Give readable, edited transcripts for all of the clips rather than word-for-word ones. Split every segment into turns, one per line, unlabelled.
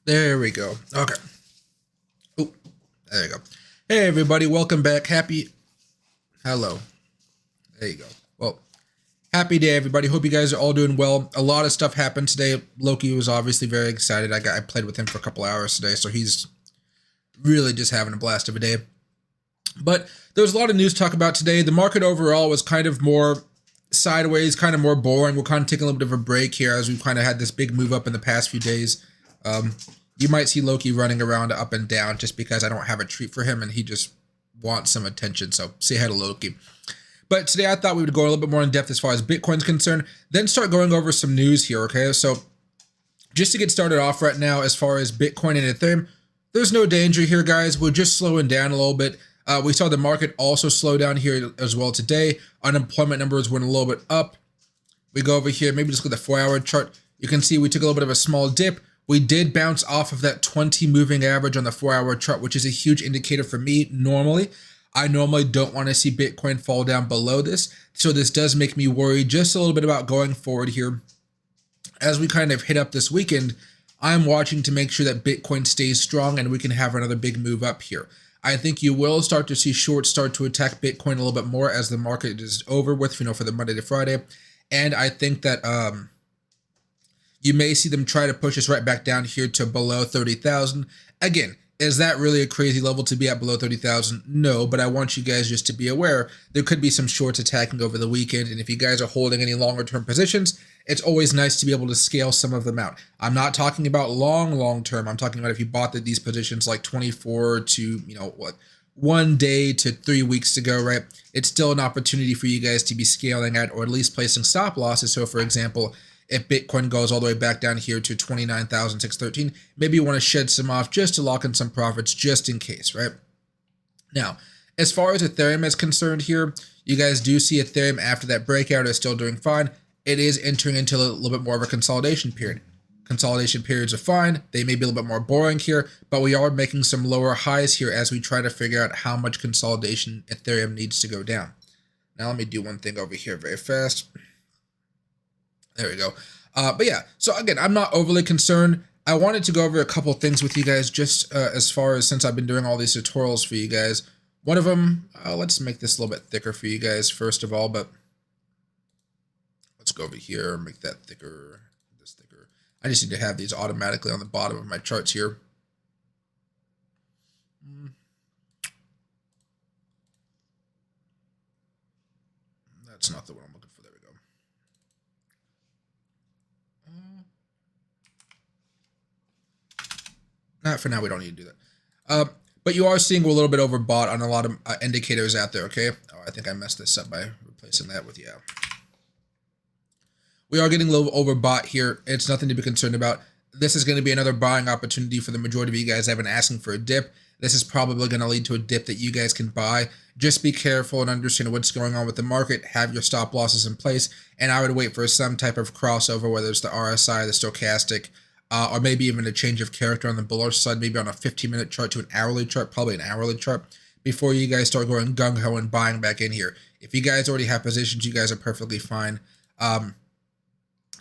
There we go. Okay. Oh, there you go. Hey, everybody. Welcome back. Hello. There you go. Well, happy day, everybody. Hope you guys are all doing well. A lot of stuff happened today. Loki was obviously very excited. I played with him for a couple hours today, so he's really just having a blast of a day. But there was a lot of news to talk about today. The market overall was kind of more sideways, kind of more boring. We'll kind of take a little bit of a break here as we've kind of had this big move up in the past few days. You might see Loki running around up and down just because I don't have a treat for him and he just wants some attention. So say hi to Loki. But today I thought we would go a little bit more in depth as far as Bitcoin's concerned, then start going over some news here, okay? So just to get started off right now, as far as Bitcoin and Ethereum, there's no danger here, guys. We're just slowing down a little bit. We saw the market also slow down here as well today. Unemployment numbers went a little bit up. We go over here, maybe just look at the 4-hour chart. You can see we took a little bit of a small dip. We did bounce off of that 20 moving average on the 4-hour chart, which is a huge indicator for me normally. I normally don't want to see Bitcoin fall down below this. So this does make me worry just a little bit about going forward here. As we kind of hit up this weekend, I'm watching to make sure that Bitcoin stays strong and we can have another big move up here. I think you will start to see shorts start to attack Bitcoin a little bit more as the market is over with, for the Monday to Friday. And I think that you may see them try to push us right back down here to below 30,000. Again, is that really a crazy level to be at below 30,000? No, but I want you guys just to be aware there could be some shorts attacking over the weekend. And if you guys are holding any longer term positions, it's always nice to be able to scale some of them out. I'm not talking about long term. I'm talking about if you bought these positions like 24 to, 1 day to 3 weeks ago, right? It's still an opportunity for you guys to be scaling at, or at least placing stop losses. So for example, if Bitcoin goes all the way back down here to 29,613, maybe you want to shed some off just to lock in some profits just in case, right? Now, as far as Ethereum is concerned here, you guys do see Ethereum after that breakout is still doing fine. It is entering into a little bit more of a consolidation period. Consolidation periods are fine. They may be a little bit more boring here, but we are making some lower highs here as we try to figure out how much consolidation Ethereum needs to go down. Now, let me do one thing over here very fast. There we go. But yeah, so again, I'm not overly concerned. I wanted to go over a couple things with you guys just as far as since I've been doing all these tutorials for you guys. One of them, let's make this a little bit thicker for you guys first of all, but let's go over here, make that thicker, this thicker. I just need to have these automatically on the bottom of my charts here. That's not the one I'm looking for. There we go. Not for now, we don't need to do that. But you are seeing a little bit overbought on a lot of indicators out there, okay? Oh, I think I messed this up by replacing that with, yeah. We are getting a little overbought here. It's nothing to be concerned about. This is going to be another buying opportunity for the majority of you guys that have been asking for a dip. This is probably going to lead to a dip that you guys can buy. Just be careful and understand what's going on with the market. Have your stop losses in place. And I would wait for some type of crossover, whether it's the RSI, the stochastic, or maybe even a change of character on the bullish side, maybe on a 15-minute chart to an hourly chart, probably an hourly chart, before you guys start going gung-ho and buying back in here. If you guys already have positions, you guys are perfectly fine.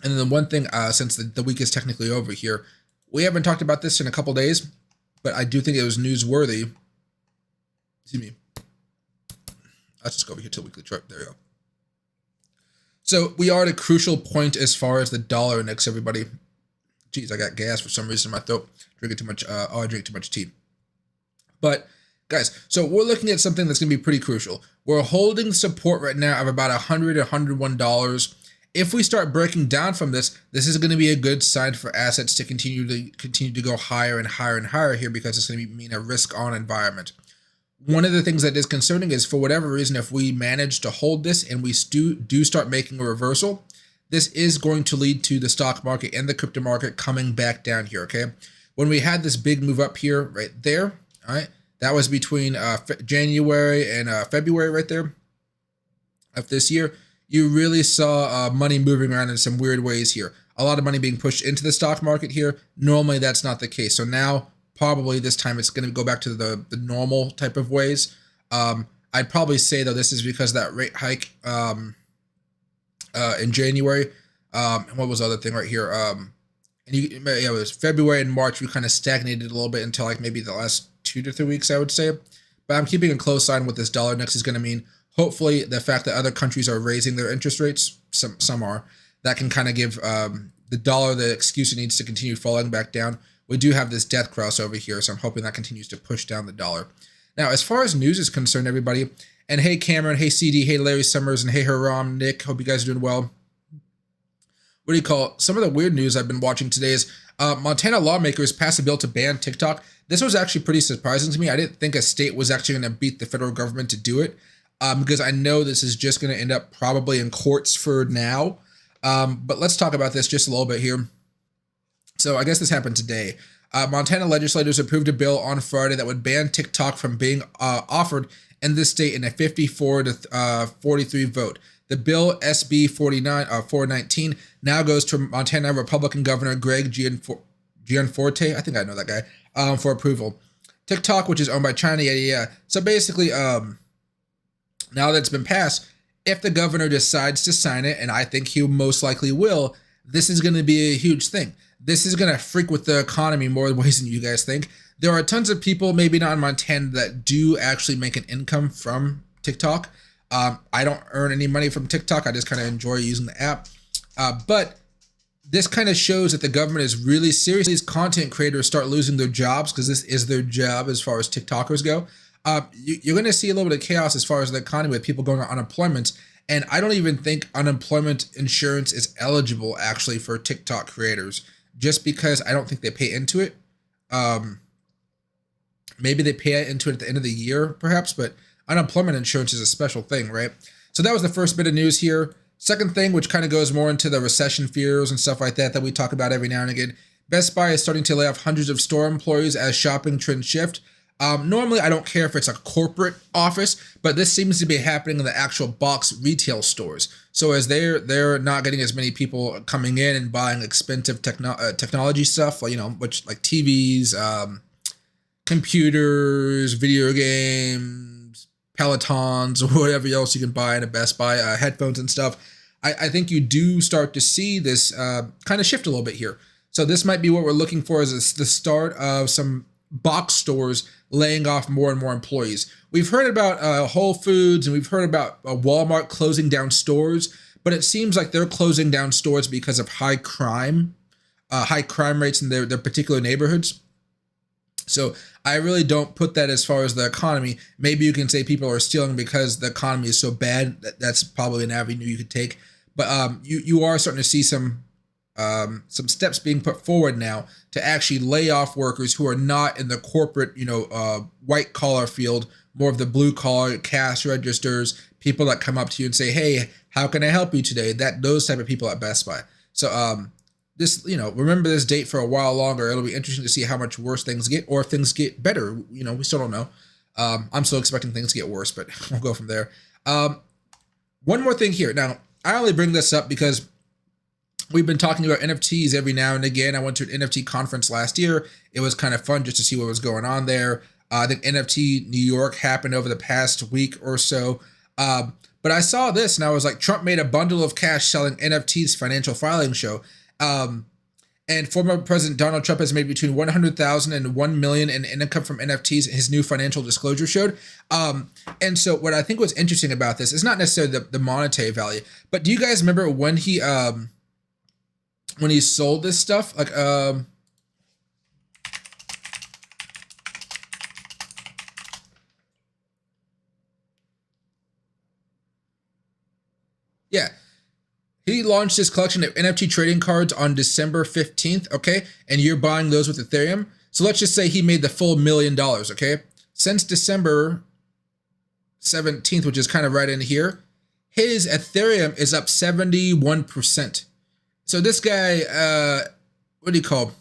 And then the one thing, since the week is technically over here, we haven't talked about this in a couple days, but I do think it was newsworthy. Excuse me. Let's just go over here to the weekly chart. There we go. So we are at a crucial point as far as the dollar index, everybody. Geez, I got gas for some reason in my throat. Drinking too much. I drink too much tea. But guys, so we're looking at something that's going to be pretty crucial. We're holding support right now of about $100 to $101. If we start breaking down from this, this is going to be a good sign for assets to continue to go higher and higher and higher here, because it's going to mean a risk-on environment. One of the things that is concerning is, for whatever reason, if we manage to hold this and we do start making a reversal, this is going to lead to the stock market and the crypto market coming back down here, okay? When we had this big move up here, right there, all right, that was between January and February right there of this year. You really saw money moving around in some weird ways here. A lot of money being pushed into the stock market here. Normally, that's not the case. So now, probably this time, it's going to go back to the normal type of ways. I'd probably say, though, this is because of that rate hike in January. What was the other thing right here? and it was February and March, we kind of stagnated a little bit until like maybe the last 2 to 3 weeks, I would say. But I'm keeping a close eye on what this dollar next is going to mean. Hopefully, the fact that other countries are raising their interest rates, some are, that can kind of give the dollar the excuse it needs to continue falling back down. We do have this death cross over here, so I'm hoping that continues to push down the dollar. Now, as far as news is concerned, everybody, and hey Cameron, hey CD, hey Larry Summers, and hey Haram, Nick, hope you guys are doing well. What do you call it? Some of the weird news I've been watching today is Montana lawmakers passed a bill to ban TikTok. This was actually pretty surprising to me. I didn't think a state was actually going to beat the federal government to do it, because I know this is just going to end up probably in courts for now. But let's talk about this just a little bit here. So I guess this happened today. Montana legislators approved a bill on Friday that would ban TikTok from being offered in this state in a 54 to 43 vote. The bill, SB 419, now goes to Montana Republican Governor Greg Gianforte, I think I know that guy, for approval. TikTok, which is owned by China, yeah. So basically, now that it's been passed, if the governor decides to sign it, and I think he most likely will, this is going to be a huge thing. This is going to freak with the economy more ways than you guys think. There are tons of people, maybe not in Montana, that do actually make an income from TikTok. I don't earn any money from TikTok. I just kind of enjoy using the app. But this kind of shows that the government is really serious. These content creators start losing their jobs, because this is their job as far as TikTokers go. You're going to see a little bit of chaos as far as the economy with people going on unemployment. And I don't even think unemployment insurance is eligible actually for TikTok creators, just because I don't think they pay into it. Maybe they pay into it at the end of the year, perhaps, but unemployment insurance is a special thing, right? So that was the first bit of news here. Second thing, which kind of goes more into the recession fears and stuff like that we talk about every now and again. Best Buy is starting to lay off hundreds of store employees as shopping trends shift. Normally, I don't care if it's a corporate office, but this seems to be happening in the actual box retail stores. So as they're not getting as many people coming in and buying expensive technology stuff, like, which like TVs, computers, video games, Pelotons, or whatever else you can buy in a Best Buy, headphones and stuff. I think you do start to see this kind of shift a little bit here. So this might be what we're looking for as the start of some box stores laying off more and more employees. We've heard about Whole Foods, and we've heard about Walmart closing down stores, but it seems like they're closing down stores because of high crime rates in their particular neighborhoods. So I really don't put that as far as the economy. Maybe you can say people are stealing because the economy is so bad. That's probably an avenue you could take. But you are starting to see some steps being put forward now to actually lay off workers who are not in the corporate, white collar field, more of the blue collar, cash registers, people that come up to you and say, hey, how can I help you today? Those type of people at Best Buy. So remember this date for a while longer. It'll be interesting to see how much worse things get, or if things get better. We still don't know. I'm still expecting things to get worse, but we'll go from there. One more thing here. Now, I only bring this up because we've been talking about NFTs every now and again. I went to an NFT conference last year. It was kind of fun just to see what was going on there. I think NFT New York happened over the past week or so. But I saw this and I was like, Trump made a bundle of cash selling NFTs financial filing show. And former President Donald Trump has made between $100,000 and $1 million in income from NFTs, his new financial disclosure showed. And so what I think was interesting about this is not necessarily the monetary value, but do you guys remember when he sold this stuff? Like, yeah. He launched his collection of NFT trading cards on December 15th, okay? And you're buying those with Ethereum. So let's just say he made the full $1 million, okay? Since December 17th, which is kind of right in here, his Ethereum is up 71%. So this guy, what do you call?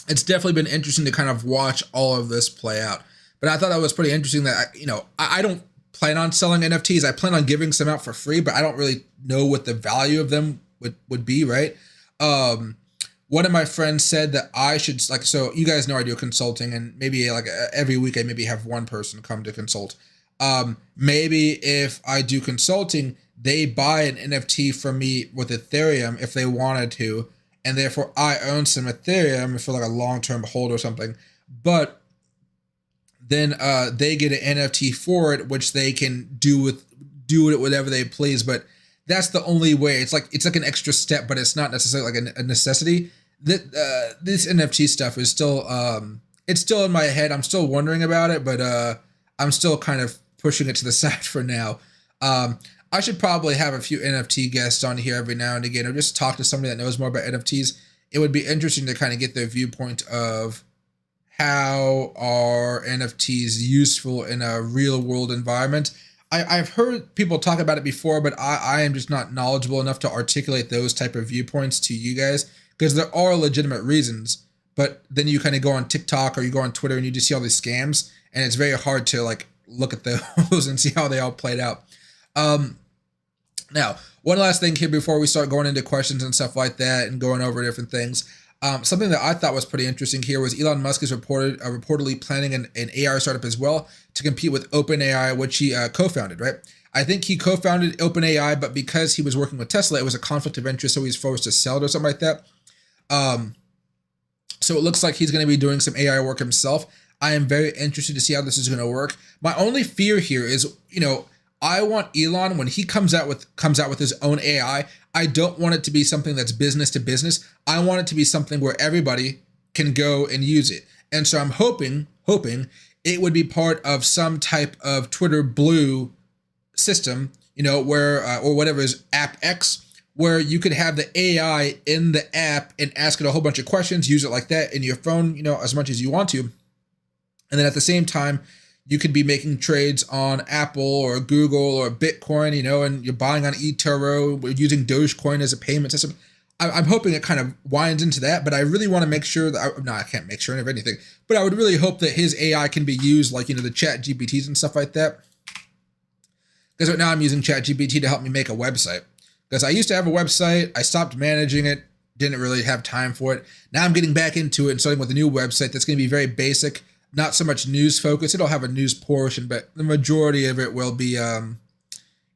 It's definitely been interesting to kind of watch all of this play out. But I thought that was pretty interesting that, I don't plan on selling NFTs. I plan on giving some out for free, but I don't really know what the value of them would be, right? One of my friends said that I should, so you guys know I do consulting, and maybe every week I maybe have one person come to consult. Maybe if I do consulting, they buy an NFT from me with Ethereum if they wanted to, and therefore I own some Ethereum for like a long-term hold or something. But then they get an NFT for it, which they can do with it whatever they please. But that's the only way. It's like an extra step, but it's not necessarily like a necessity. That this NFT stuff is still it's still in my head. I'm still wondering about it, but I'm still kind of pushing it to the side for now. I should probably have a few NFT guests on here every now and again, or just talk to somebody that knows more about NFTs. It would be interesting to kind of get their viewpoint of how are NFTs useful in a real world environment. I've heard people talk about it before, but I am just not knowledgeable enough to articulate those type of viewpoints to you guys, because there are legitimate reasons. But then you kind of go on TikTok or you go on Twitter and you just see all these scams, and it's very hard to like look at those and see how they all played out. Now, one last thing here before we start going into questions and stuff like that and going over different things. Something that I thought was pretty interesting here was Elon Musk is reportedly planning an AI startup as well to compete with OpenAI, which he co-founded, right? I think he co-founded OpenAI, but because he was working with Tesla, it was a conflict of interest, so he was forced to sell it or something like that. So it looks like he's going to be doing some AI work himself. I am very interested to see how this is going to work. My only fear here is, I want Elon, when he comes out with his own AI, I don't want it to be something that's business to business. I want it to be something where everybody can go and use it. And so I'm hoping it would be part of some type of Twitter Blue system, where or whatever is App X, where you could have the AI in the app and ask it a whole bunch of questions, use it like that in your phone, as much as you want to. And then at the same time, you could be making trades on Apple or Google or Bitcoin, and you're buying on eToro. We're using Dogecoin as a payment system. I'm hoping it kind of winds into that, but I really want to make sure that I can't make sure of anything, but I would really hope that his AI can be used like, the chat GPTs and stuff like that. Because right now I'm using chat GPT to help me make a website. Because I used to have a website, I stopped managing it, didn't really have time for it. Now I'm getting back into it and starting with a new website that's going to be very basic. Not so much news focused. It'll have a news portion, but the majority of it will be,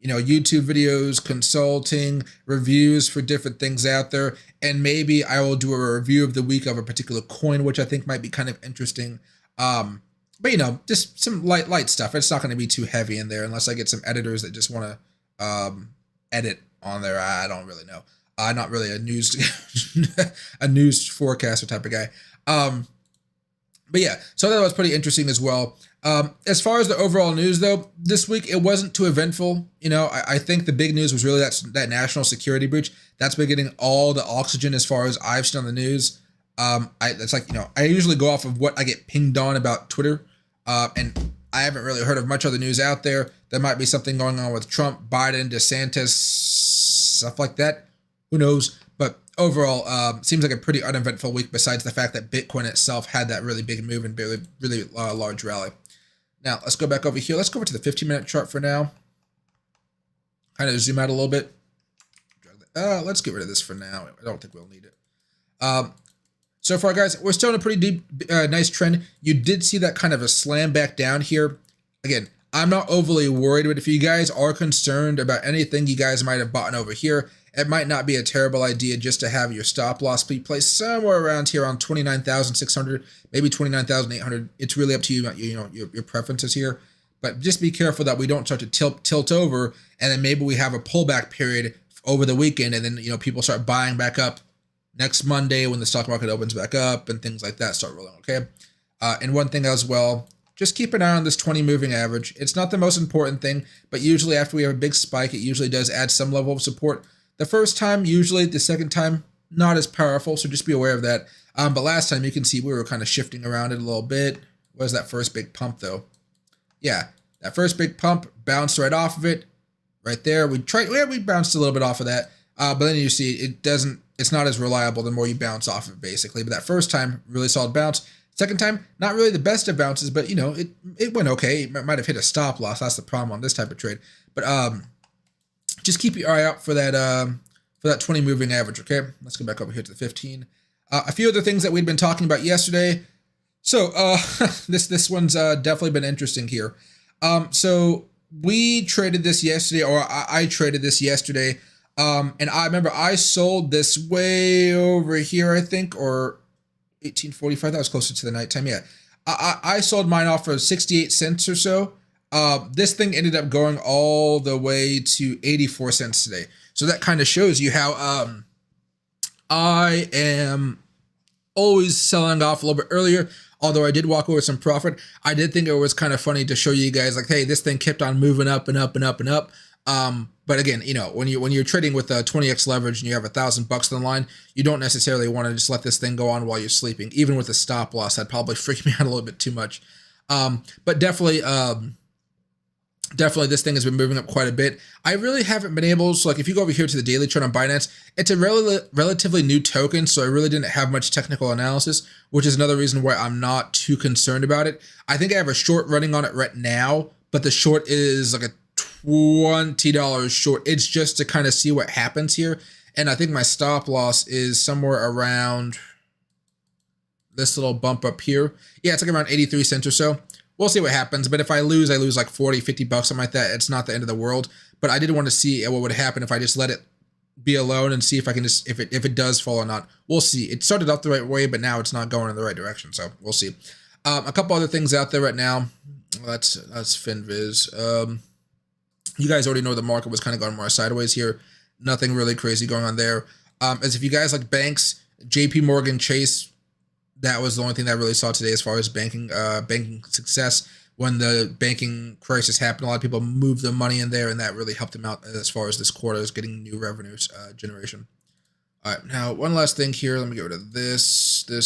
YouTube videos, consulting, reviews for different things out there. And maybe I will do a review of the week of a particular coin, which I think might be kind of interesting. But just some light stuff. It's not going to be too heavy in there unless I get some editors that just want to edit on there. I don't really know. I'm not really a news a news forecaster type of guy. But yeah, so that was pretty interesting as well. As far as the overall news, though, this week it wasn't too eventful. I think the big news was really that national security breach. That's been getting all the oxygen as far as I've seen on the news. I usually go off of what I get pinged on about Twitter, and I haven't really heard of much other news out there. There might be something going on with Trump, Biden, DeSantis, stuff like that. Who knows? But overall, seems like a pretty uneventful week besides the fact that Bitcoin itself had that really big move and really large rally. Now, let's go back over here. Let's go over to the 15-minute chart for now. Kind of zoom out a little bit. Let's get rid of this for now. I don't think we'll need it. So far, guys, we're still in a pretty deep, nice trend. You did see that kind of a slam back down here. Again, I'm not overly worried, but if you guys are concerned about anything you guys might have bought over here, it might not be a terrible idea just to have your stop loss be placed somewhere around here on 29,600, maybe 29,800. It's really up to you, your preferences here. But just be careful that we don't start to tilt over, and then maybe we have a pullback period over the weekend, and then people start buying back up next Monday when the stock market opens back up and things like that start rolling. Okay, and one thing as well. Just keep an eye on this 20 moving average. It's not the most important thing, but usually after we have a big spike, it usually does add some level of support. The first time, usually the second time, not as powerful, so just be aware of that. But last time, you can see we were kind of shifting around it a little bit. What was that first big pump, though? Yeah, that first big pump bounced right off of it, right there. We bounced a little bit off of that, but then you see it's not as reliable the more you bounce off of it, basically. But that first time, really solid bounce. Second time, not really the best of bounces, but it went okay. It might have hit a stop loss. That's the problem on this type of trade. But just keep your eye out for that 20 moving average. Okay, let's go back over here to the 15. A few other things that we'd been talking about yesterday. So this one's definitely been interesting here. So we traded this yesterday, or I traded this yesterday. And I remember I sold this way over here, I think, or 1845. That was closer to the nighttime. Yeah, I sold mine off for 68 cents or so. This thing ended up going all the way to 84 cents today. So that kind of shows you how I am always selling off a little bit earlier. Although I did walk away with some profit, I did think it was kind of funny to show you guys like, hey, this thing kept on moving up and up and up and up. But again, you know, when you're trading with a 20x leverage and you have $1,000 on the line, you don't necessarily want to just let this thing go on while you're sleeping. Even with a stop loss, that'd probably freak me out a little bit too much. But definitely, this thing has been moving up quite a bit. I really haven't been able, so like if you go over here to the daily chart on Binance, it's a relatively new token, so I really didn't have much technical analysis, which is another reason why I'm not too concerned about it. I think I have a short running on it right now, but the short is like a $20 short. It's just to kind of see what happens here. And I think my stop loss is somewhere around this little bump up here. Yeah, it's like around 83 cents or so. We'll see what happens, but if I lose like 40, 50 bucks, something like that. It's not the end of the world, but I did want to see what would happen if I just let it be alone and see if I can just, if it does fall or not. We'll see. It started off the right way, but now it's not going in the right direction, so we'll see. A couple other things out there right now. That's FinViz. You guys already know the market was kind of going more sideways here. Nothing really crazy going on there. As if you guys like banks, JP Morgan Chase, that was the only thing that I really saw today as far as banking success. When the banking crisis happened, a lot of people moved their money in there, and that really helped them out as far as this quarter is getting new revenues generation. All right, now one last thing here. Let me get rid of this, and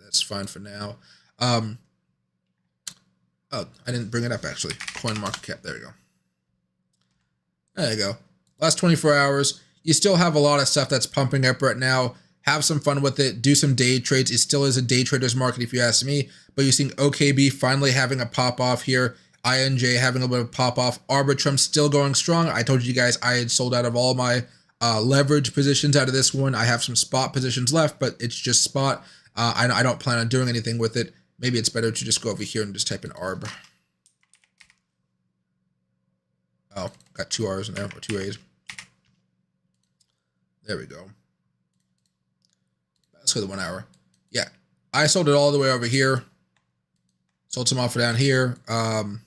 that's fine for now. Oh, I didn't bring it up actually. Coin market cap. There we go. There you go. Last 24 hours. You still have a lot of stuff that's pumping up right now. Have some fun with it. Do some day trades. It still is a day trader's market if you ask me. But you're seeing OKB finally having a pop off here. INJ having a little bit of pop off. Arbitrum still going strong. I told you guys I had sold out of all my leverage positions out of this one. I have some spot positions left, but it's just spot. I don't plan on doing anything with it. Maybe it's better to just go over here and just type in ARB. Oh, got 2 R's in there, or 2 A's. There we go. Let's go to the 1 hour. Yeah, I sold it all the way over here. Sold some off down here. I'm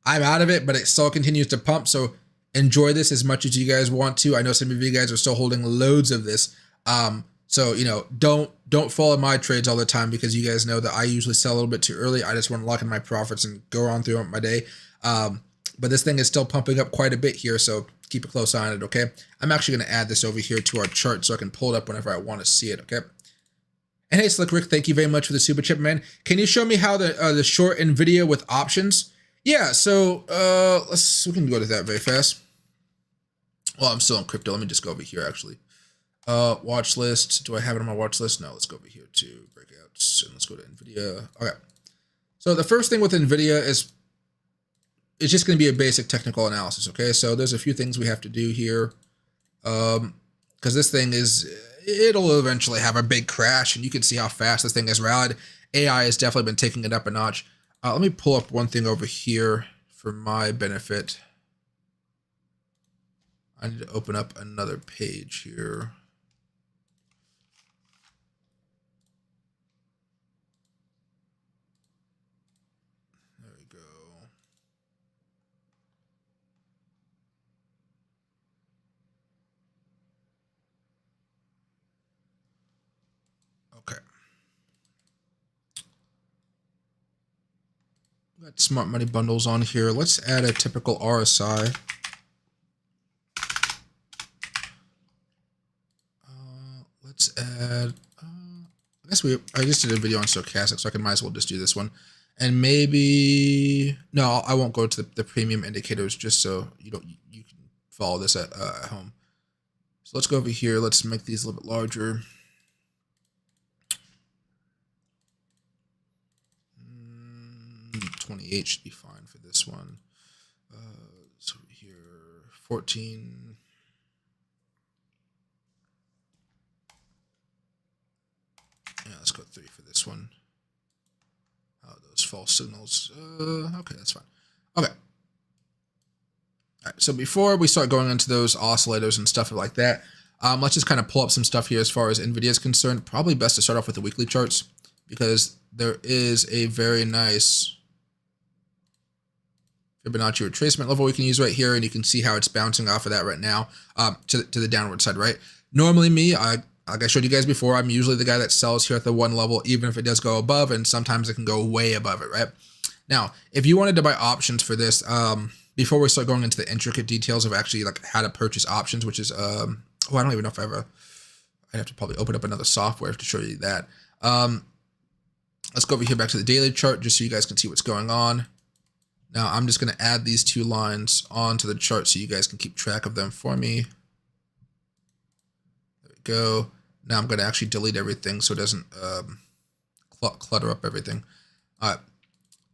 out of it, but it still continues to pump. So enjoy this as much as you guys want to. I know some of you guys are still holding loads of this. So you know, don't follow my trades all the time, because you guys know that I usually sell a little bit too early. I just want to lock in my profits and go on through my day. But this thing is still pumping up quite a bit here, so keep a close eye on it, okay? I'm actually going to add this over here to our chart so I can pull it up whenever I want to see it, okay? And hey, Slick Rick, thank you very much for the super chip, man. Can you show me how the short Nvidia with options? Yeah, so we can go to that very fast. Well, I'm still on crypto. Let me just go over here, actually. Watch list. Do I have it on my watch list? No, let's go over here to breakouts, and let's go to Nvidia. Okay. So the first thing with Nvidia is it's just going to be a basic technical analysis, okay? So there's a few things we have to do here, because this thing it'll eventually have a big crash, and you can see how fast this thing has rallied. AI has definitely been taking it up a notch. Let me pull up one thing over here for my benefit. I need to open up another page here. There we go. Okay. Got smart money bundles on here. Let's add a typical RSI. Let's add, I guess I just did a video on stochastic, so I might as well just do this one. And maybe, no, I won't go to the premium indicators, just so you can follow this at home. So let's go over here. Let's make these a little bit larger. 28 should be fine for this one. So over here, 14. Yeah, let's go 3 for this one. Oh, those false signals. Okay, that's fine. Okay. All All right, so before we start going into those oscillators and stuff like that, let's just kind of pull up some stuff here as far as Nvidia is concerned. Probably best to start off with the weekly charts because there is a very nice Fibonacci retracement level we can use right here, and you can see how it's bouncing off of that right now to the downward side, right? Normally me, like I showed you guys before, I'm usually the guy that sells here at the one level, even if it does go above, and sometimes it can go way above it, right? Now, if you wanted to buy options for this, before we start going into the intricate details of actually like how to purchase options, which is, I don't even know if I'd have to probably open up another software to show you that. Let's go over here back to the daily chart just so you guys can see what's going on. Now, I'm just going to add these two lines onto the chart so you guys can keep track of them for me. There we go. Now I'm going to actually delete everything so it doesn't clutter up everything. All right.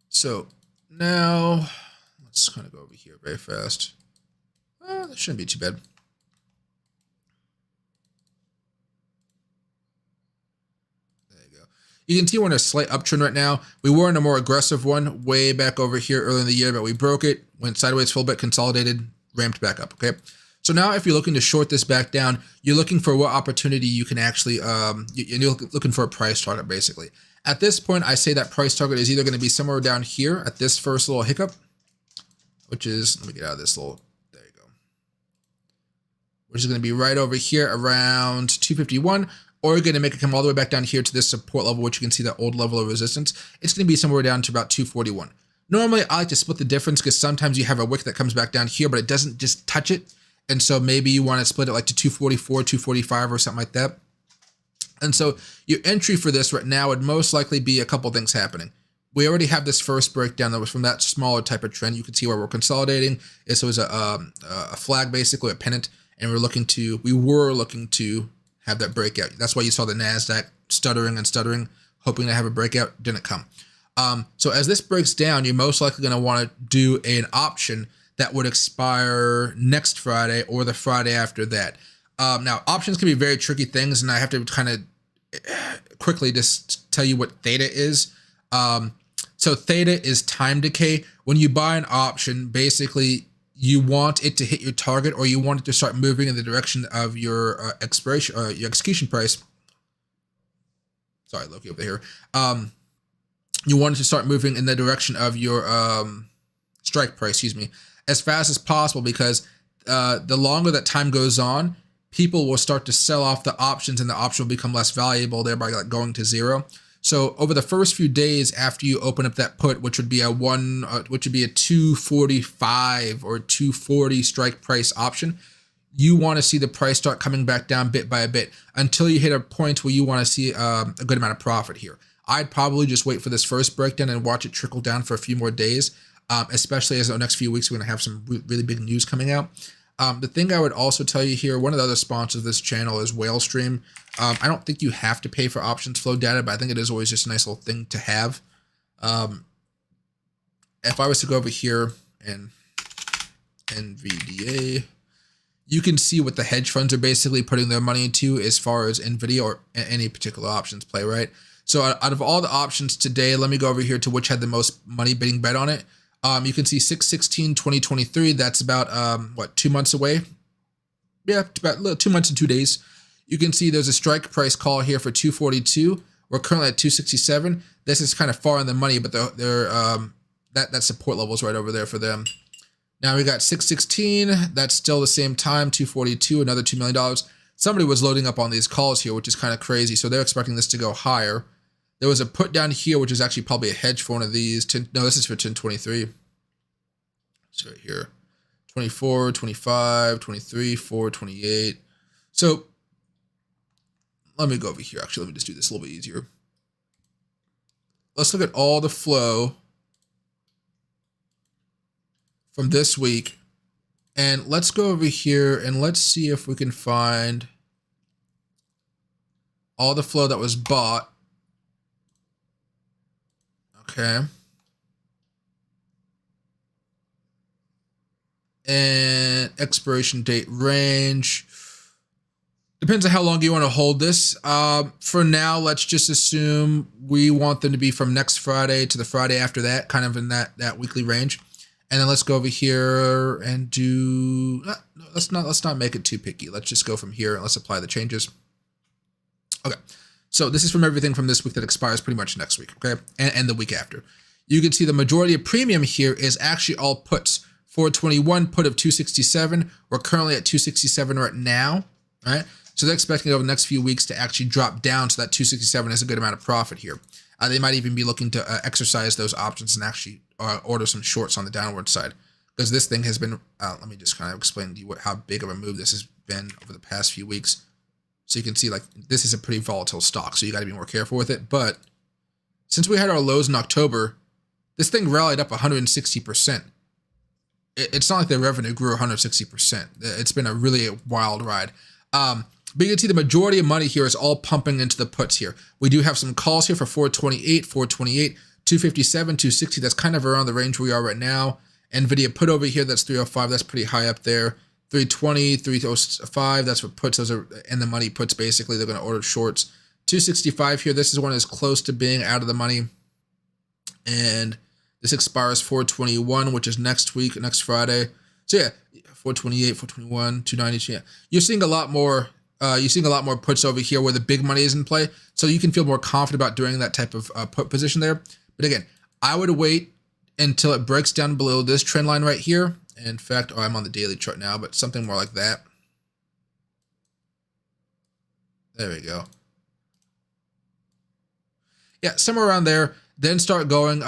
So now let's kind of go over here very fast. That shouldn't be too bad. You can see we're in a slight uptrend right now. We were in a more aggressive one way back over here early in the year, but we broke it, went sideways for a little bit, consolidated, ramped back up, okay? So now if you're looking to short this back down, you're looking for what opportunity you can actually, you're looking for a price target, basically. At this point, I say that price target is either going to be somewhere down here at this first little hiccup, which is, let me get out of this little, there you go, which is going to be right over here around 251, or you're going to make it come all the way back down here to this support level, which you can see that old level of resistance. It's going to be somewhere down to about 241. Normally, I like to split the difference because sometimes you have a wick that comes back down here, but it doesn't just touch it. And so maybe you want to split it like to 244, 245 or something like that. And so your entry for this right now would most likely be a couple things happening. We already have this first breakdown that was from that smaller type of trend. You can see where we're consolidating. This was a flag, basically a pennant, and we were looking to have that breakout. That's why you saw the NASDAQ stuttering and stuttering, hoping to have a breakout. Didn't come. So as this breaks down, you're most likely going to want to do an option that would expire next Friday or the Friday after that. Now, options can be very tricky things, and I have to kind of quickly just tell you what theta is. So theta is time decay. When you buy an option, basically you want it to hit your target, or you want it to start moving in the direction of your expiration, your execution price. Sorry, Loki over here. You want it to start moving in the direction of your strike price, excuse me, as fast as possible, because the longer that time goes on, people will start to sell off the options, and the option will become less valuable, thereby like going to zero. So over the first few days after you open up that put, which would be a 245 or 240 strike price option, you want to see the price start coming back down bit by bit until you hit a point where you want to see a good amount of profit here. I'd probably just wait for this first breakdown and watch it trickle down for a few more days, especially as the next few weeks we're going to have some really big news coming out. The thing I would also tell you here, one of the other sponsors of this channel is Livestream. I don't think you have to pay for options flow data, but I think it is always just a nice little thing to have. If I was to go over here and NVDA, you can see what the hedge funds are basically putting their money into as far as Nvidia or any particular options play, right? So out of all the options today, let me go over here to which had the most money being bet on it. You can see 6/16/2023. That's about 2 months away. Yeah, about 2 months and 2 days. You can see there's a strike price call here for 242. We're currently at 267. This is kind of far in the money, but that support level is right over there for them. Now we got 6/16. That's still the same time. 242. Another $2 million. Somebody was loading up on these calls here, which is kind of crazy. So they're expecting this to go higher. There was a put down here, which is actually probably a hedge for one of these. No, this is for 1023. So right here, 24, 25, 23, 4, 28. So let me go over here. Actually, let me just do this a little bit easier. Let's look at all the flow from this week. And let's go over here and let's see if we can find all the flow that was bought. Okay. And expiration date range. Depends on how long you want to hold this. For now, let's just assume we want them to be from next Friday to the Friday after that, kind of in that weekly range. And then let's go over here and do, let's not make it too picky. Let's just go from here and let's apply the changes. Okay. So this is from everything from this week that expires pretty much next week, okay? And the week after. You can see the majority of premium here is actually all puts. 421 put of 267. We're currently at 267 right now, right? So they're expecting over the next few weeks to actually drop down, so that 267 is a good amount of profit here. They might even be looking to exercise those options and actually order some shorts on the downward side, because this thing has been, let me just kind of explain to you how big of a move this has been over the past few weeks. So you can see, like, this is a pretty volatile stock, so you got to be more careful with it. But since we had our lows in October, this thing rallied up 160%. It's not like the revenue grew 160%. It's been a really wild ride. But you can see the majority of money here is all pumping into the puts here. We do have some calls here for 428, 257, 260. That's kind of around the range we are right now. Nvidia put over here, that's 305. That's pretty high up there. 320, 305, that's what puts. Those are in the money puts, basically. They're going to order shorts. 265 here. This is one that's close to being out of the money. And this expires 421, which is next week, next Friday. So yeah, 428, 421, 290. Yeah, you're seeing a lot more. You're seeing a lot more puts over here where the big money is in play. So you can feel more confident about doing that type of put position there. But again, I would wait until it breaks down below this trend line right here. In fact, I'm on the daily chart now, but something more like that. There we go. Yeah, somewhere around there. Then start going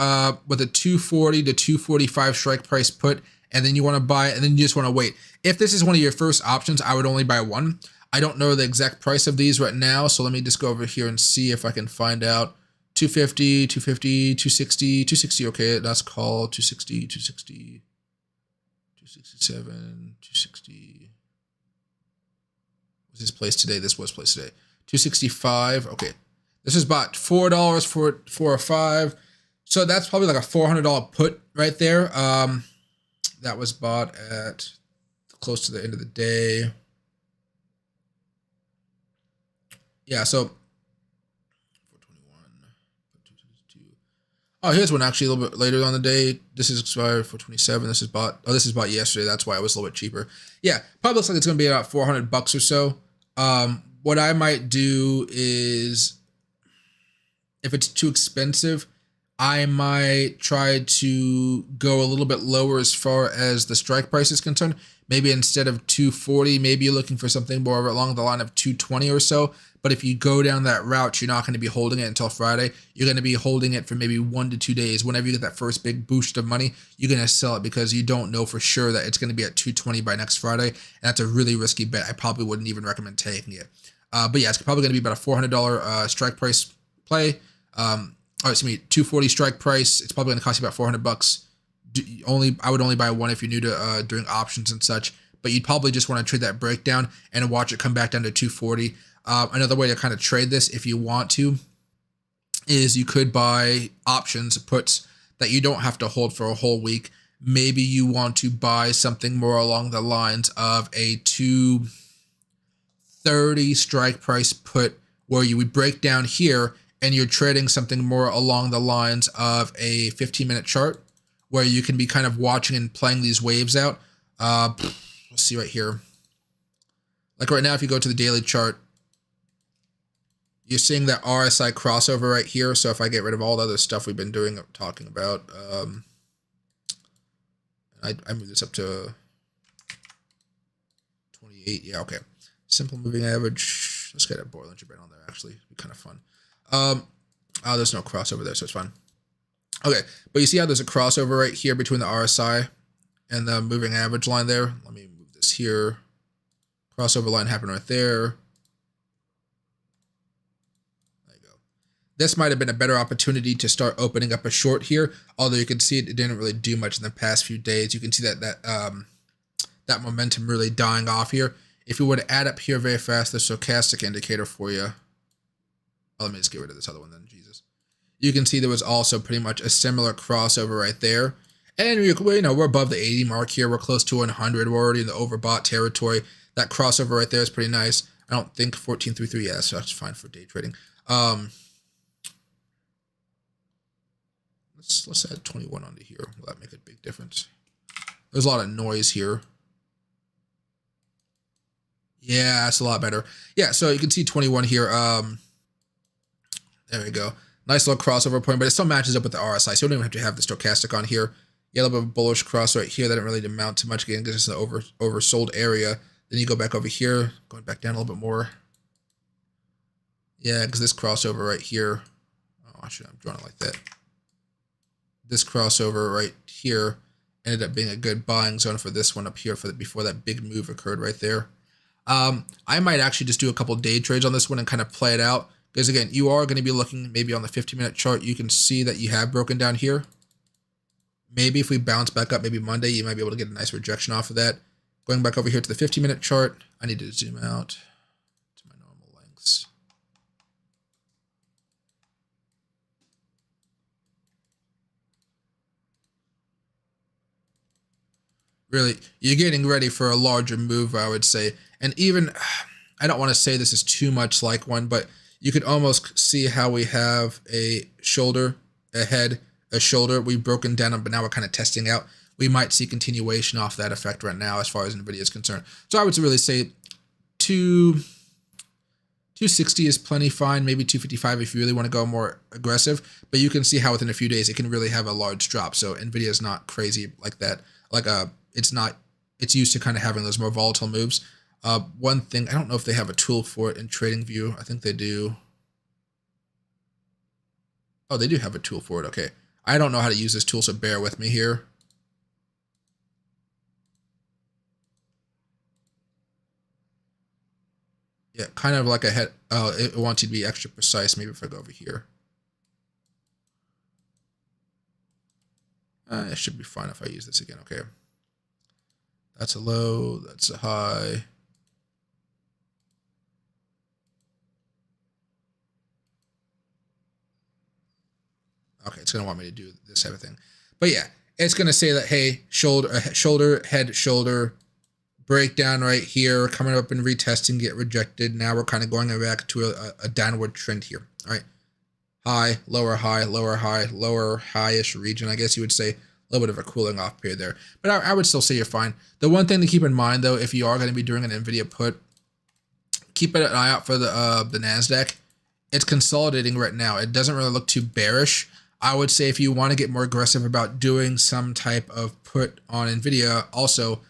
with a 240 to 245 strike price put, and then you want to buy, and then you just want to wait. If this is one of your first options, I would only buy one. I don't know the exact price of these right now, so let me just go over here and see if I can find out. 250, 250, 260, 260, okay, that's called 260, 260. 267, 260. Was this placed today? This was placed today. 265. Okay. This is bought $4 for 4 or 5. So that's probably like a $400 put right there. That was bought at close to the end of the day. Yeah, so 421. Oh, here's one actually a little bit later on the day. This is expired for 27. This is bought. Oh, this is bought yesterday. That's why it was a little bit cheaper. Yeah, probably looks like it's going to be about $400 or so. What I might do is, if it's too expensive, I might try to go a little bit lower as far as the strike price is concerned. Maybe instead of 240, maybe you're looking for something more along the line of 220 or so. But if you go down that route, you're not going to be holding it until Friday. You're going to be holding it for maybe 1 to 2 days. Whenever you get that first big boost of money, you're going to sell it because you don't know for sure that it's going to be at 220 by next Friday. And that's a really risky bet. I probably wouldn't even recommend taking it. But yeah, it's probably going to be about a $400 strike price play. Oh, excuse me, 240 strike price. It's probably going to cost you about $400. I would only buy one if you're new to doing options and such. But you'd probably just want to trade that breakdown and watch it come back down to 240. Another way to kind of trade this, if you want to, is you could buy options, puts that you don't have to hold for a whole week. Maybe you want to buy something more along the lines of a 230 strike price put, where you would break down here and you're trading something more along the lines of a 15-minute chart, where you can be kind of watching and playing these waves out. Let's see right here. Like right now, if you go to the daily chart, you're seeing that RSI crossover right here. So if I get rid of all the other stuff we've been talking about, I move this up to 28. Yeah, okay. Simple moving average. Let's get a Bollinger Band on there, actually. It'd be kind of fun. Oh, there's no crossover there, so it's fine. Okay, but you see how there's a crossover right here between the RSI and the moving average line there? Let me move this here. Crossover line happened right there. This might have been a better opportunity to start opening up a short here, although you can see it didn't really do much in the past few days. You can see that momentum really dying off here. If you were to add up here very fast, the stochastic indicator for you. Oh, let me just get rid of this other one then, Jesus. You can see there was also pretty much a similar crossover right there. And we're above the 80 mark here. We're close to 100. We're already in the overbought territory. That crossover right there is pretty nice. I don't think 1433, yeah, so that's fine for day trading. Let's add 21 onto here. Will that make a big difference? There's a lot of noise here. Yeah, that's a lot better. Yeah, so you can see 21 here. There we go. Nice little crossover point, but it still matches up with the RSI, so you don't even have to have the stochastic on here. Yeah, a little bit of bullish cross right here. That didn't really amount to much again because it's an oversold area. Then you go back over here, going back down a little bit more. Yeah, because this crossover right here. Oh, actually, I'm drawing it like that. This crossover right here ended up being a good buying zone for this one up here before that big move occurred right there. I might actually just do a couple day trades on this one and kind of play it out. Because again, you are going to be looking maybe on the 15-minute chart. You can see that you have broken down here. Maybe if we bounce back up, maybe Monday, you might be able to get a nice rejection off of that. Going back over here to the 15-minute chart, I need to zoom out to my normal lengths. Really, you're getting ready for a larger move, I would say. And even, I don't want to say this is too much like one, but you could almost see how we have a shoulder, a head, a shoulder. We've broken down, but now we're kind of testing out. We might see continuation off that effect right now as far as Nvidia is concerned. So I would really say 260 is plenty fine, maybe 255 if you really want to go more aggressive. But you can see how within a few days it can really have a large drop. So Nvidia is not crazy like that. It's used to kind of having those more volatile moves. One thing, I don't know if they have a tool for it in TradingView. I think they do. Oh, they do have a tool for it. Okay. I don't know how to use this tool, so bear with me here. Yeah, kind of like a head. Oh, it wants you to be extra precise. Maybe if I go over here. It should be fine if I use this again. Okay. That's a low. That's a high. Okay, it's going to want me to do this type of thing. But yeah, it's going to say that, hey, shoulder, head, shoulder, breakdown right here, coming up and retesting, get rejected. Now we're kind of going back to a downward trend here. All right. High, lower, lower, high-ish region, I guess you would say. A little bit of a cooling off period there. But I would still say you're fine. The one thing to keep in mind, though, if you are going to be doing an Nvidia put, keep an eye out for the NASDAQ. It's consolidating right now. It doesn't really look too bearish. I would say if you want to get more aggressive about doing some type of put on Nvidia, also,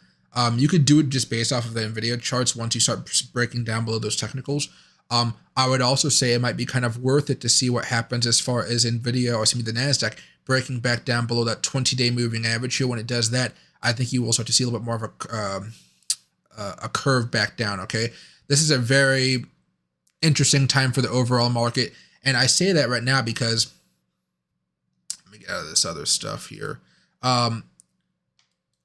you could do it just based off of the Nvidia charts once you start breaking down below those technicals. I would also say it might be kind of worth it to see what happens as far as Nvidia, or excuse me, the NASDAQ breaking back down below that 20-day moving average here. When it does that, I think you will start to see a little bit more of a curve back down, okay? This is a very interesting time for the overall market. And I say that right now because, let me get out of this other stuff here.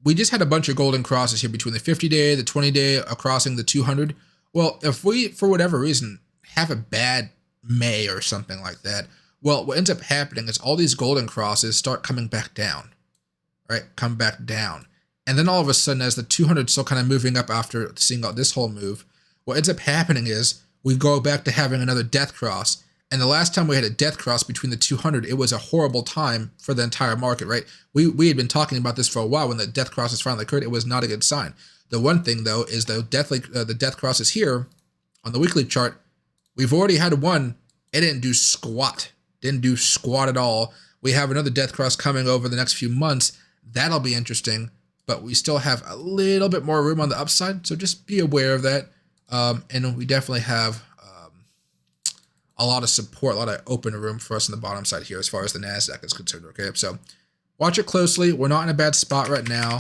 We just had a bunch of golden crosses here between the 50-day, the 20-day, crossing the 200. Well, if we, for whatever reason, have a bad May or something like that, well, what ends up happening is all these golden crosses start coming back down, right? Come back down. And then all of a sudden, as the 200 is still kind of moving up after seeing out this whole move, what ends up happening is we go back to having another death cross. And the last time we had a death cross between the 200, it was a horrible time for the entire market, right? We had been talking about this for a while. When the death crosses finally occurred, it was not a good sign. The one thing, though, is the death crosses here on the weekly chart. We've already had one. It didn't do squat. Didn't do squat at all. We have another death cross coming over the next few months. That'll be interesting. But we still have a little bit more room on the upside. So just be aware of that. And we definitely have a lot of support, a lot of open room for us on the bottom side here as far as the NASDAQ is concerned, okay? So watch it closely. We're not in a bad spot right now.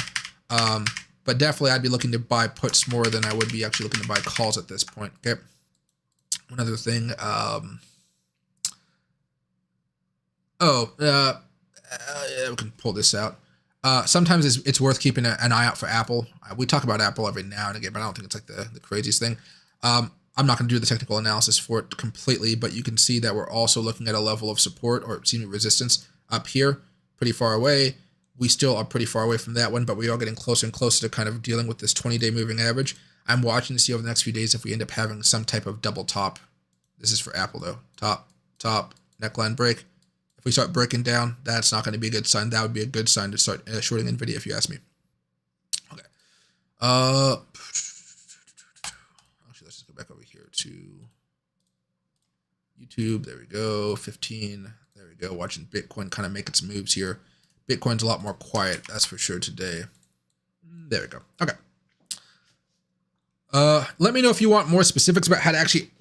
But definitely I'd be looking to buy puts more than I would be actually looking to buy calls at this point, okay? One other thing. We can pull this out. Sometimes it's worth keeping an eye out for Apple. We talk about Apple every now and again, but I don't think it's like the craziest thing. I'm not going to do the technical analysis for it completely, but you can see that we're also looking at a level of support, or excuse me, resistance up here, pretty far away. We still are pretty far away from that one, but we are getting closer and closer to kind of dealing with this 20-day moving average. I'm watching to see over the next few days if we end up having some type of double top. This is for Apple though. Top, neckline break. If we start breaking down, that's not going to be a good sign. That would be a good sign to start shorting Nvidia if you ask me. Actually, let's just go back over here to YouTube. There we go. 15. There we go. Watching Bitcoin kind of make its moves here. Bitcoin's a lot more quiet, that's for sure today. There we go. Okay. Let me know if you want more specifics about how to actually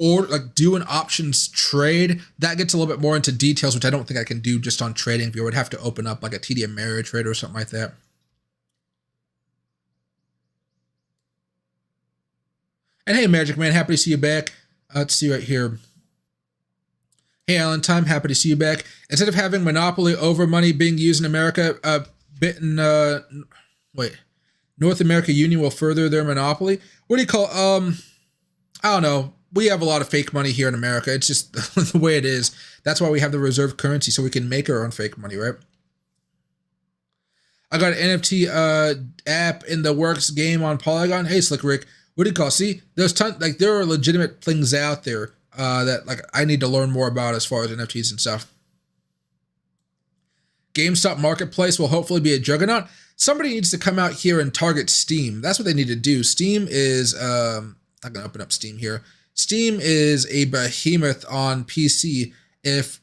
do an options trade. That gets a little bit more into details, which I don't think I can do just on trading. You would have to open up like a TD Ameritrade or something like that. And hey, Magic Man, happy to see you back. Let's see right here. Hey, Alan Time, happy to see you back. Instead of having monopoly over money being used in America, North America Union will further their monopoly. What do you call, I don't know. We have a lot of fake money here in America. It's just the way it is. That's why we have the reserve currency, so we can make our own fake money, right? I got an NFT app in the works game on Polygon. Hey, Slick Rick, what do you call? See, there's there are legitimate things out there that I need to learn more about as far as NFTs and stuff. GameStop Marketplace will hopefully be a juggernaut. Somebody needs to come out here and target Steam. That's what they need to do. Steam is, I'm not going to open up Steam here. Steam is a behemoth on PC. If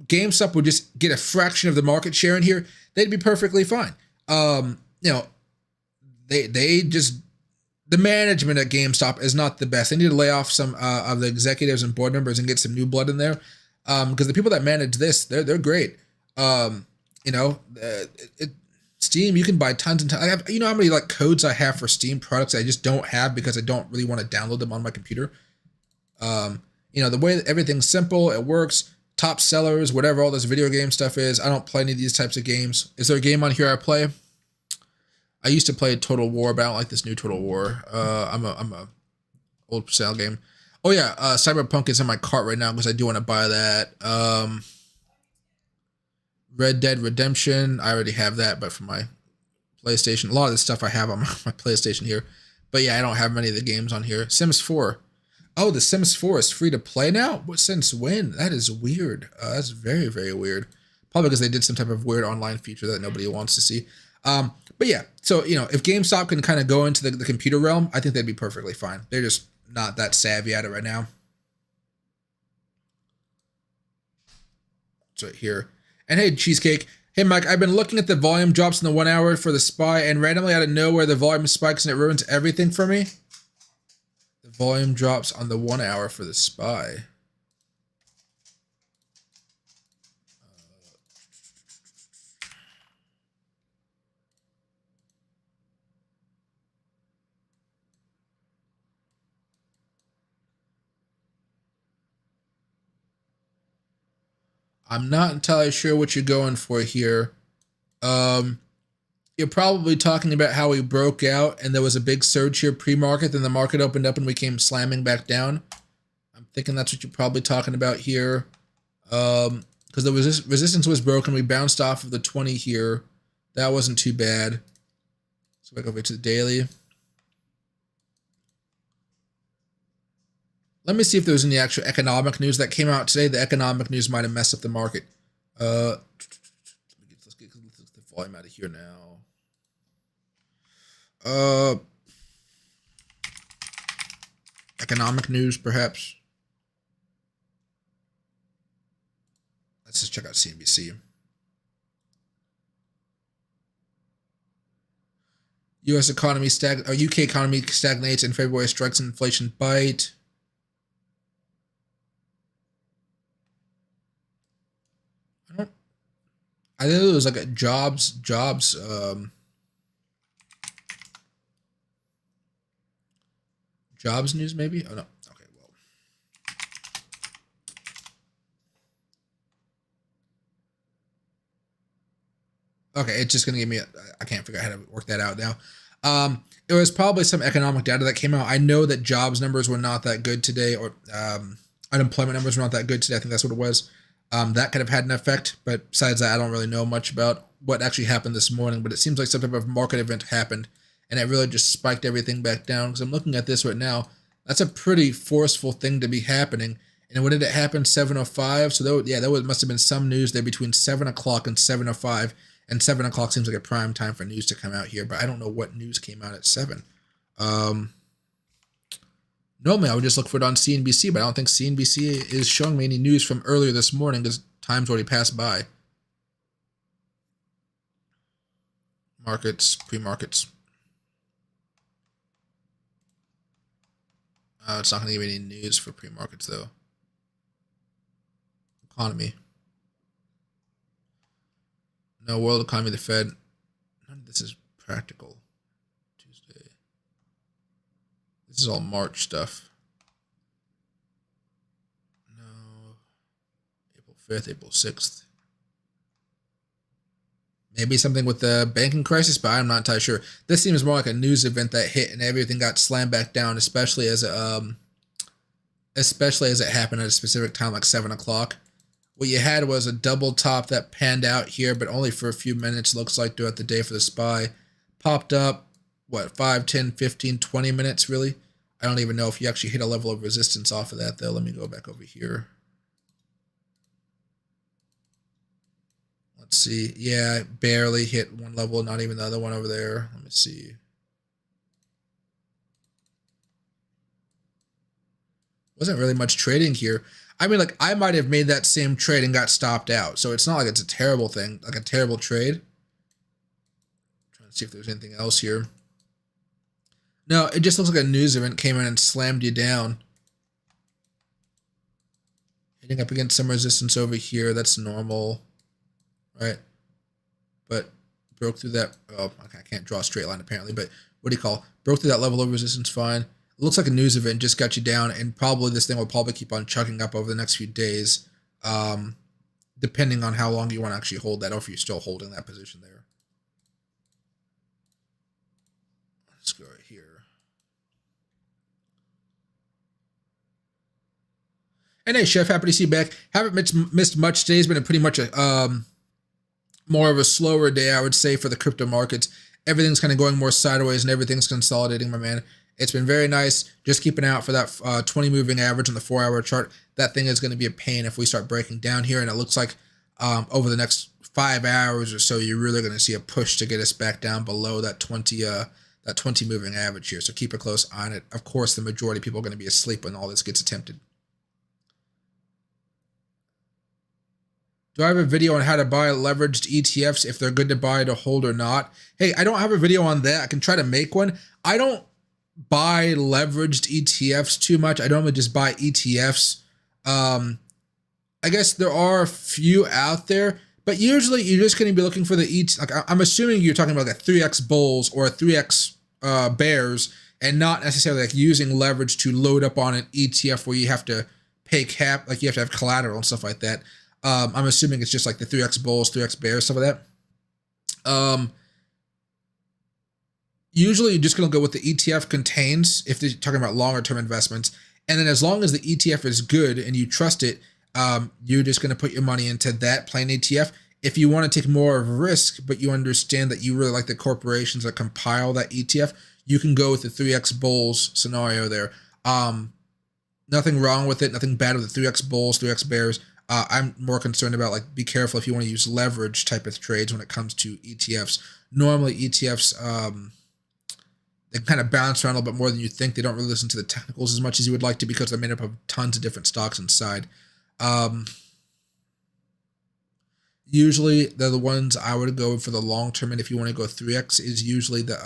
GameStop would just get a fraction of the market share in here, they'd be perfectly fine. You know, the management at GameStop is not the best. They need to lay off some of the executives and board members and get some new blood in there. Because the people that manage this, they're great. You know, Steam, you can buy tons and tons. I have, you know how many codes I have for Steam products I just don't have because I don't really want to download them on my computer. You know, the way that everything's simple, it works, top sellers, whatever all this video game stuff is. I don't play any of these types of games. Is there a game on here I play? I used to play Total War, but I don't like this new Total War. I'm a old style game. Oh yeah, Cyberpunk is in my cart right now because I do want to buy that. Red Dead Redemption, I already have that, but for my PlayStation, a lot of the stuff I have on my PlayStation here. But yeah, I don't have many of the games on here. Sims 4. Oh, the Sims 4 is free to play now? What, since when? That is weird. That's very, very weird. Probably because they did some type of weird online feature that nobody wants to see. But yeah, so, you know, if GameStop can kind of go into the computer realm, I think they'd be perfectly fine. They're just not that savvy at it right now. It's right here. And hey, Cheesecake. Hey, Mike, I've been looking at the volume drops in the 1 hour for the SPY, and randomly out of nowhere, the volume spikes and it ruins everything for me. The volume drops on the 1 hour for the SPY. I'm not entirely sure what you're going for here. You're probably talking about how we broke out and there was a big surge here pre-market, then the market opened up and we came slamming back down. I'm thinking that's what you're probably talking about here. Because the resistance was broken. We bounced off of the 20 here. That wasn't too bad. So back over to the daily. Let me see if there was any actual economic news that came out today. The economic news might have messed up the market. Let's get the volume out of here now. Economic news, perhaps. Let's just check out CNBC. U.S. economy UK economy stagnates in February, strikes an inflation bite. I think it was like a jobs news maybe? Oh no. Okay, well. Okay, it's just gonna give me I can't figure out how to work that out now. It was probably some economic data that came out. I know that jobs numbers were not that good today, or unemployment numbers were not that good today. I think that's what it was. That could have had an effect, but besides that, I don't really know much about what actually happened this morning, but it seems like some type of market event happened, and it really just spiked everything back down, because I'm looking at this right now. That's a pretty forceful thing to be happening, and when did it happen? 7:05, so that must have been some news there between 7 o'clock and 7:05, and 7 o'clock seems like a prime time for news to come out here, but I don't know what news came out at 7. Normally I would just look for it on CNBC, but I don't think CNBC is showing me any news from earlier this morning because time's already passed by. Markets, pre-markets. It's not going to give me any news for pre-markets though. Economy. No, world economy, the Fed. None of this is practical. Tuesday. This is all March stuff. No. April 5th, April 6th. Maybe something with the banking crisis, but I'm not entirely sure. This seems more like a news event that hit and everything got slammed back down, especially as it happened at a specific time, like 7 o'clock. What you had was a double top that panned out here, but only for a few minutes, looks like, throughout the day for the SPY. Popped up, what, 5, 10, 15, 20 minutes, really? I don't even know if you actually hit a level of resistance off of that, though. Let me go back over here. Let's see. Yeah, barely hit one level, not even the other one over there. Let me see. Wasn't really much trading here. I mean, like, I might have made that same trade and got stopped out. So it's not like it's a terrible thing, like a terrible trade. Trying to see if there's anything else here. No, it just looks like a news event came in and slammed you down. Hitting up against some resistance over here. That's normal, right? But broke through that. Oh, I can't draw a straight line apparently. But what do you call? Broke through that level of resistance. Fine. It looks like a news event just got you down, and probably this thing will probably keep on chugging up over the next few days, depending on how long you want to actually hold that, or if you're still holding that position there. Let's go right here. And hey, Chef, happy to see you back. Haven't missed much today. It's been a pretty much a more of a slower day, I would say, for the crypto markets. Everything's kind of going more sideways, and everything's consolidating, my man. It's been very nice. Just keep an eye out for that 20 moving average on the 4-hour chart. That thing is going to be a pain if we start breaking down here. And it looks like over the next 5 hours or so, you're really going to see a push to get us back down below that 20 moving average here. So keep a close eye on it. Of course, the majority of people are going to be asleep when all this gets attempted. Do I have a video on how to buy leveraged ETFs, if they're good to buy, to hold, or not? Hey, I don't have a video on that. I can try to make one. I don't buy leveraged ETFs too much. I normally just buy ETFs. I guess there are a few out there, but usually you're just going to be looking for the like I'm assuming you're talking about like a 3x bulls or a 3x bears, and not necessarily like using leverage to load up on an ETF where you have to pay cap, like you have to have collateral and stuff like that. I'm assuming it's just like the 3x bulls, 3x bears, stuff like that. Usually you're just going to go with the ETF contains, if they're talking about longer term investments. And then as long as the ETF is good and you trust it, you're just going to put your money into that plain ETF. If you want to take more of a risk, but you understand that you really like the corporations that compile that ETF, you can go with the 3x bulls scenario there. Nothing wrong with it. Nothing bad with the 3x bulls, 3x bears. I'm more concerned about, like, be careful if you want to use leverage type of trades when it comes to ETFs. Normally ETFs, they kind of bounce around a little bit more than you think. They don't really listen to the technicals as much as you would like to, because they're made up of tons of different stocks inside. Usually they're the ones I would go for the long term. And if you want to go 3x, is usually the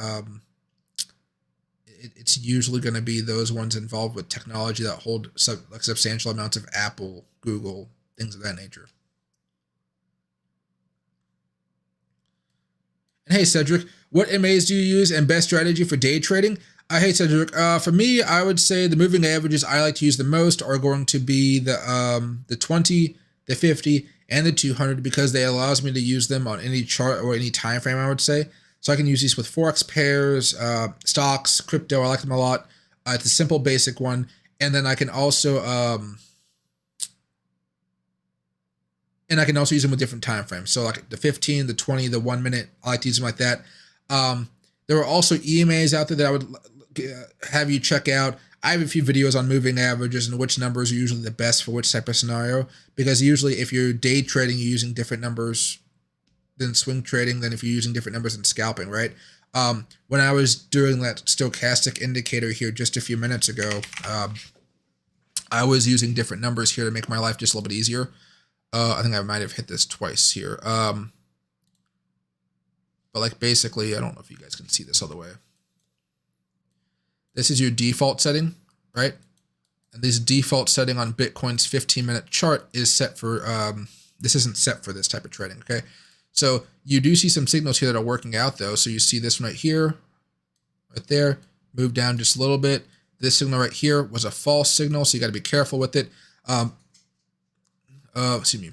it's usually going to be those ones involved with technology that hold like substantial amounts of Apple, Google, things of that nature. And hey, Cedric, what MAs do you use and best strategy for day trading? Hey, Cedric, for me, I would say the moving averages I like to use the most are going to be the 20, the 50, and the 200, because they allows me to use them on any chart or any time frame, I would say. So I can use these with Forex pairs, stocks, crypto. I like them a lot. It's a simple, basic one. And then I can also use them with different time frames. So like the 15, the 20, the 1 minute, I like to use them like that. There are also EMAs out there that I would have you check out. I have a few videos on moving averages and which numbers are usually the best for which type of scenario, because usually if you're day trading, you're using different numbers than swing trading than if you're using different numbers than scalping, right? When I was doing that stochastic indicator here just a few minutes ago, I was using different numbers here to make my life just a little bit easier. I think I might have hit this twice here. But like basically, I don't know if you guys can see this all the way. This is your default setting, right? And this default setting on Bitcoin's 15-minute chart is set for, this isn't set for this type of trading, okay? So you do see some signals here that are working out though. So you see this one right here, right there, move down just a little bit. This signal right here was a false signal, so you got to be careful with it. Excuse me.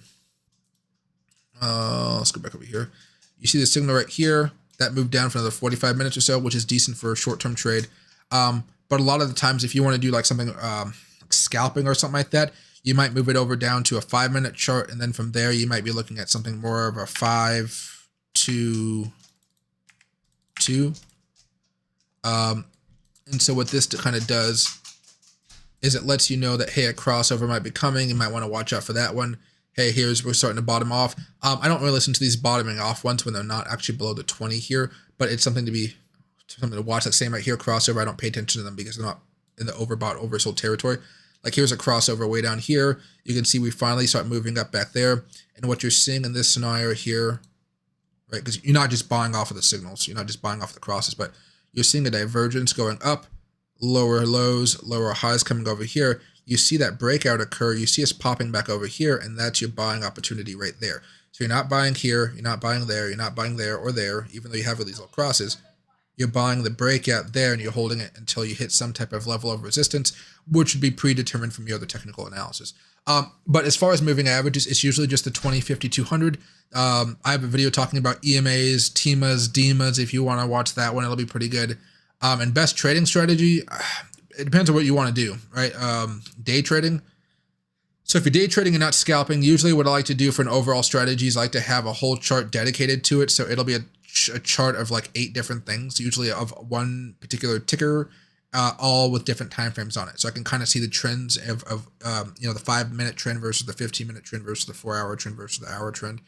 Let's go back over here. You see the signal right here that moved down for another 45 minutes or so, which is decent for a short-term trade. But a lot of the times, if you want to do like something like scalping or something like that, you might move it over down to a 5-minute chart, and then from there you might be looking at something more of a 5 to 2. And so what this kind of does is it lets you know that, hey, a crossover might be coming. You might want to watch out for that one. Hey, we're starting to bottom off. I don't really listen to these bottoming off ones when they're not actually below the 20 here, but it's something to watch. Like same right here, crossover. I don't pay attention to them because they're not in the overbought, oversold territory. Like here's a crossover way down here. You can see we finally start moving up back there. And what you're seeing in this scenario here, right? Because you're not just buying off of the signals. You're not just buying off the crosses, but you're seeing a divergence going up, lower lows, lower highs coming over here. You see that breakout occur. You see us popping back over here, and that's your buying opportunity right there. So you're not buying here, you're not buying there, you're not buying there or there, even though you have these little crosses. You're buying the breakout there, and you're holding it until you hit some type of level of resistance, which would be predetermined from your other technical analysis. But as far as moving averages, it's usually just the 20, 50, 200. I have a video talking about EMAs, TEMAs, DEMAs. If you want to watch that one, it'll be pretty good. And best trading strategy, it depends on what you want to do, right? Day trading. So if you're day trading and not scalping, usually what I like to do for an overall strategy is I like to have a whole chart dedicated to it. So it'll be a chart of like 8 different things, usually of one particular ticker, all with different time frames on it. So I can kind of see the trends of the 5-minute trend versus the 15-minute trend versus the 4-hour trend versus the hour trend.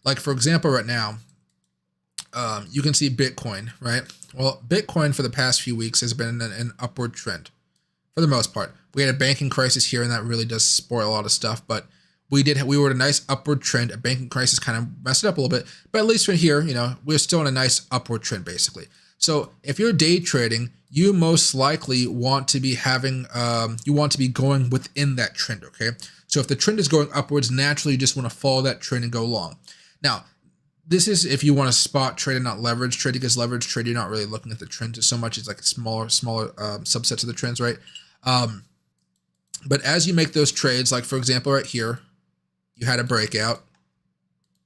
Like for example, right now, you can see Bitcoin, right? Well, Bitcoin for the past few weeks has been in an upward trend for the most part. We had a banking crisis here, and that really does spoil a lot of stuff, but we were in a nice upward trend. A banking crisis kind of messed it up a little bit, but at least from here, we're still in a nice upward trend basically. So if you're day trading, you most likely want to be having, you want to be going within that trend, okay? So if the trend is going upwards, naturally you just want to follow that trend and go long. Now, this is if you want to spot trade and not leverage trade, because leverage trade, you're not really looking at the trends so much. It's like smaller subsets of the trends, right? But as you make those trades, like for example, right here, you had a breakout.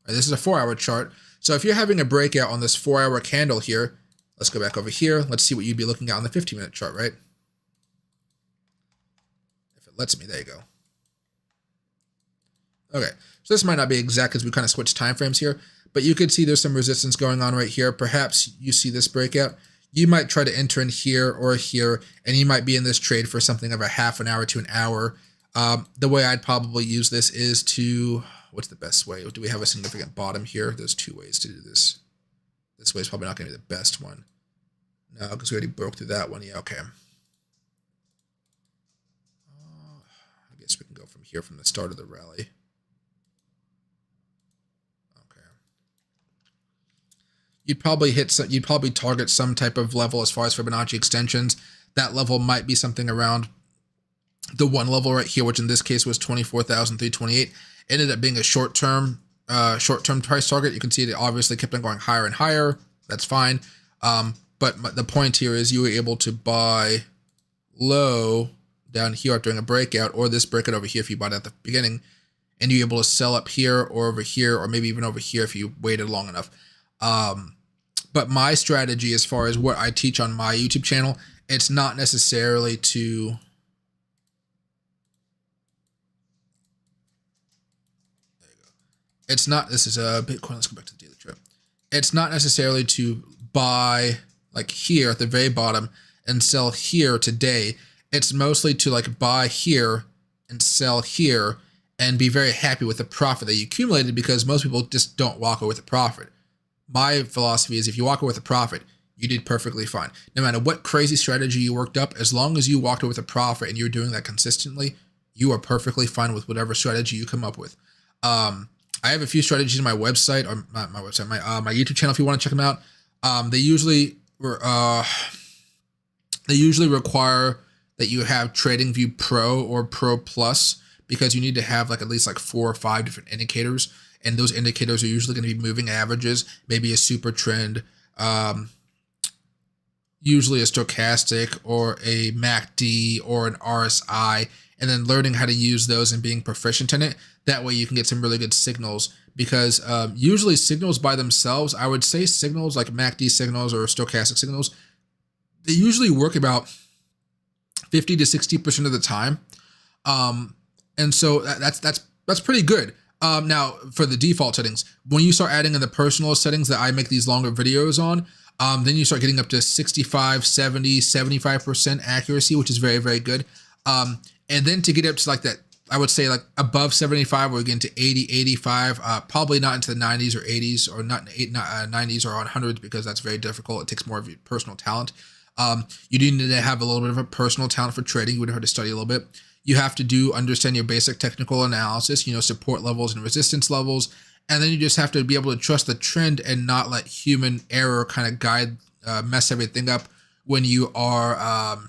Right, this is a 4-hour chart. So if you're having a breakout on this 4-hour candle here, let's go back over here. Let's see what you'd be looking at on the 15-minute chart, right? If it lets me, there you go. Okay, so this might not be exact because we kind of switched time frames here, but you could see there's some resistance going on right here. Perhaps you see this breakout. You might try to enter in here or here, and you might be in this trade for something of a half an hour to an hour. The way I'd probably use this is to, what's the best way? Do we have a significant bottom here? There's 2 ways to do this. This way is probably not going to be the best one. No, because we already broke through that one. Yeah, okay. I guess we can go from here from the start of the rally. You'd probably target some type of level as far as Fibonacci extensions. That level might be something around the one level right here, which in this case was 24,328. Ended up being a short-term price target. You can see it obviously kept on going higher and higher. That's fine. But the point here is you were able to buy low down here during a breakout, or this breakout over here if you bought it at the beginning, and you're able to sell up here or over here, or maybe even over here if you waited long enough. But my strategy, as far as what I teach on my YouTube channel, it's not necessarily to this is a Bitcoin. Let's go back to the daily chart. It's not necessarily to buy like here at the very bottom and sell here today. It's mostly to like buy here and sell here and be very happy with the profit that you accumulated, because most people just don't walk away with a profit. my philosophy is if you walk away with a profit, you did perfectly fine. No matter what crazy strategy you worked up, as long as you walked away with a profit and you're doing that consistently, you are perfectly fine with whatever strategy you come up with. I have a few strategies on my website, or my website, my YouTube channel. If you want to check them out, they usually require that you have TradingView Pro or Pro Plus, because you need to have like at least like 4 or 5 different indicators, and those indicators are usually going to be moving averages, maybe a super trend, usually a stochastic or a MACD or an RSI, and then learning how to use those and being proficient in it. That way you can get some really good signals, because usually signals by themselves, I would say signals like MACD signals or stochastic signals, they usually work about 50 to 60% of the time. And so that's pretty good. Now for the default settings, when you start adding in the personal settings that I make these longer videos on, then you start getting up to 65, 70, 75% accuracy, which is very, very good. And then to get up to like that, I would say like above 75, we're getting to 80, 85, probably not into the 90s or 80s, or not 90s or on hundreds, because that's very difficult. It takes more of your personal talent. You do need to have a little bit of a personal talent for trading. You would have to study a little bit. You have to understand your basic technical analysis, support levels and resistance levels. And then you just have to be able to trust the trend and not let human error kind of guide, mess everything up when you are,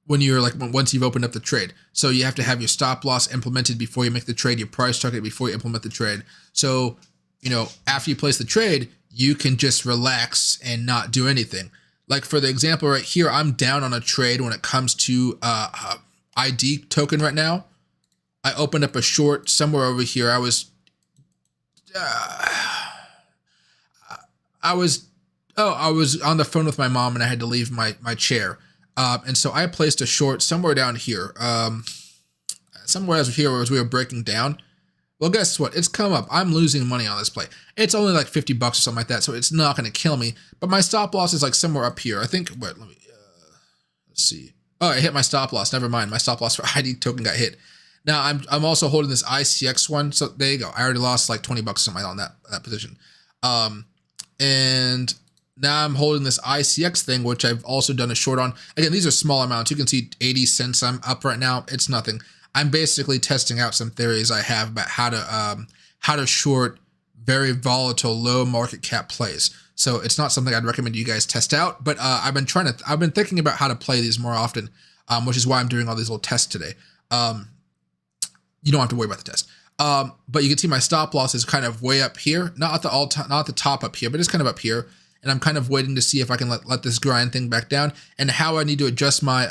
once you've opened up the trade. So you have to have your stop loss implemented before you make the trade, your price target before you implement the trade. So, after you place the trade, you can just relax and not do anything. Like for the example right here, I'm down on a trade when it comes to ID token right now. I opened up a short somewhere over here. I was on the phone with my mom and I had to leave my chair. And so I placed a short somewhere down here, somewhere as we were breaking down. Well, guess what? It's come up. I'm losing money on this play. It's only like $50 or something like that, so it's not going to kill me. But my stop loss is like somewhere up here. I think. Wait, let's see. Oh, I hit my stop loss. Never mind. My stop loss for ID token got hit. Now I'm also holding this ICX one. So there you go. I already lost like $20 or something on that position. And now I'm holding this ICX thing, which I've also done a short on. Again, these are small amounts. You can see 80 cents I'm up right now. It's nothing. I'm basically testing out some theories I have about how to short very volatile low market cap plays. So it's not something I'd recommend you guys test out, but I've been thinking about how to play these more often, which is why I'm doing all these little tests today. You don't have to worry about the test. But you can see my stop loss is kind of way up here, not at the top up here, but it's kind of up here. And I'm kind of waiting to see if I can let this grind thing back down, and how I need to adjust my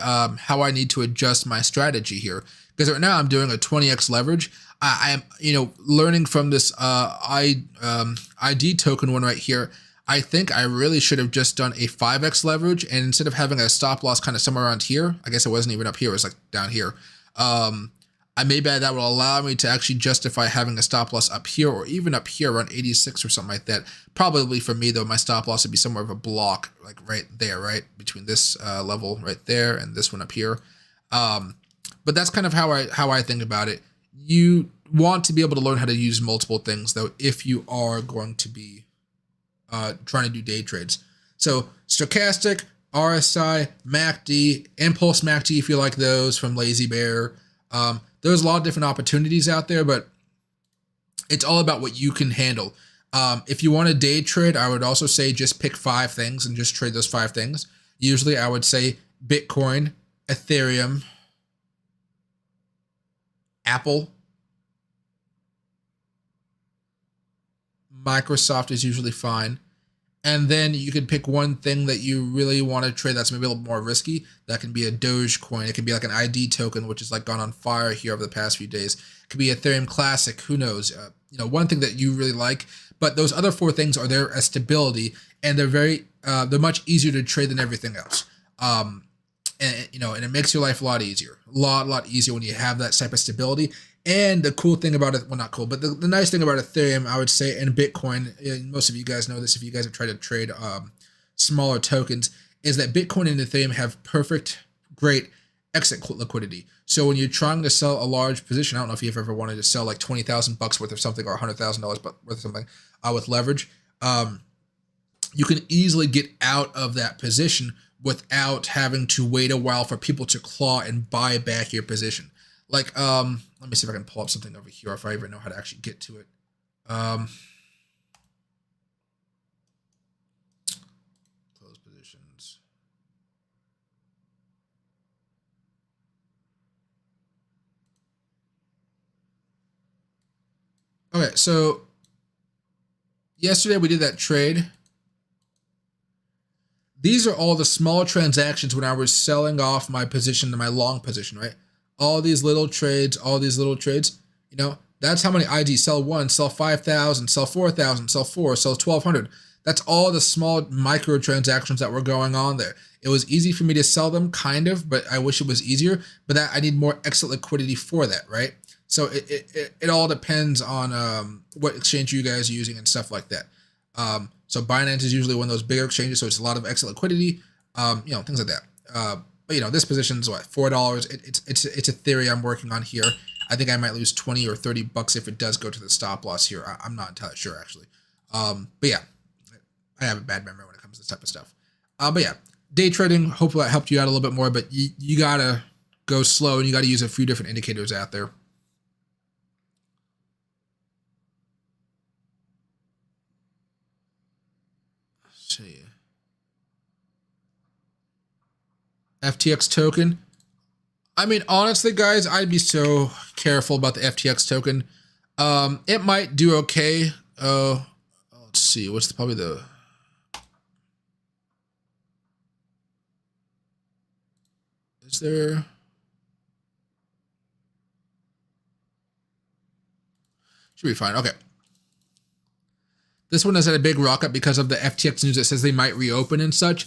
strategy here. Because right now I'm doing a 20x leverage. I am learning from this ID token one right here. I think I really should have just done a 5x leverage, and instead of having a stop loss kind of somewhere around here, I guess it wasn't even up here, it was like down here. Maybe that will allow me to actually justify having a stop loss up here, or even up here around 86 or something like that. Probably for me though, my stop loss would be somewhere of a block, like right there, right between this level right there and this one up here. But that's kind of how I think about it. You want to be able to learn how to use multiple things though, if you are going to be trying to do day trades. So stochastic, RSI, MACD, impulse MACD, if you like those from Lazy Bear. There's a lot of different opportunities out there, but it's all about what you can handle. If you want to day trade, I would also say just pick 5 things and just trade those 5 things. Usually I would say Bitcoin, Ethereum, Apple, Microsoft is usually fine. And then you could pick one thing that you really want to trade that's maybe a little more risky. That can be a Dogecoin. It could be like an ID token, which has like gone on fire here over the past few days. It could be Ethereum Classic. Who knows? One thing that you really like. But those other 4 things are there as stability, and they're much easier to trade than everything else. And it makes your life a lot easier, a lot easier when you have that type of stability. And the cool thing about it, well, not cool, but the nice thing about Ethereum, I would say, and Bitcoin, and most of you guys know this if you guys have tried to trade smaller tokens, is that Bitcoin and Ethereum have perfect, great exit liquidity. So when you're trying to sell a large position, I don't know if you've ever wanted to sell like $20,000 worth of something or $100,000 worth of something with leverage. You can easily get out of that position without having to wait a while for people to claw and buy back your position. Like, let me see if I can pull up something over here, if I even know how to actually get to it. Close positions. Okay, so yesterday we did that trade. These are all the small transactions when I was selling off my position to my long position, right? All these little trades, you know, that's how many ID sell 1, sell 5,000, sell 4,000, sell 4, sell 1,200. That's all the small micro transactions that were going on there. It was easy for me to sell them, kind of, but I wish it was easier. But that I need more exit liquidity for that, right? So it all depends on what exchange you guys are using and stuff like that. So Binance is usually one of those bigger exchanges, so it's a lot of exit liquidity, you know, things like that. But you know, this position is what, $4. It's a theory I'm working on here. I think I might lose 20 or 30 bucks if it does go to the stop loss here. I'm not entirely sure actually. But yeah, I have a bad memory when it comes to this type of stuff. But yeah, day trading, hopefully that helped you out a little bit more, but you gotta go slow and you gotta use a few different indicators out there. Let's see. FTX token. I mean, honestly, guys, I'd be so careful about the FTX token. It might do okay. Let's see. What's probably the... Is there... Should be fine. Okay. This one has had a big rock up because of the FTX news that says they might reopen and such.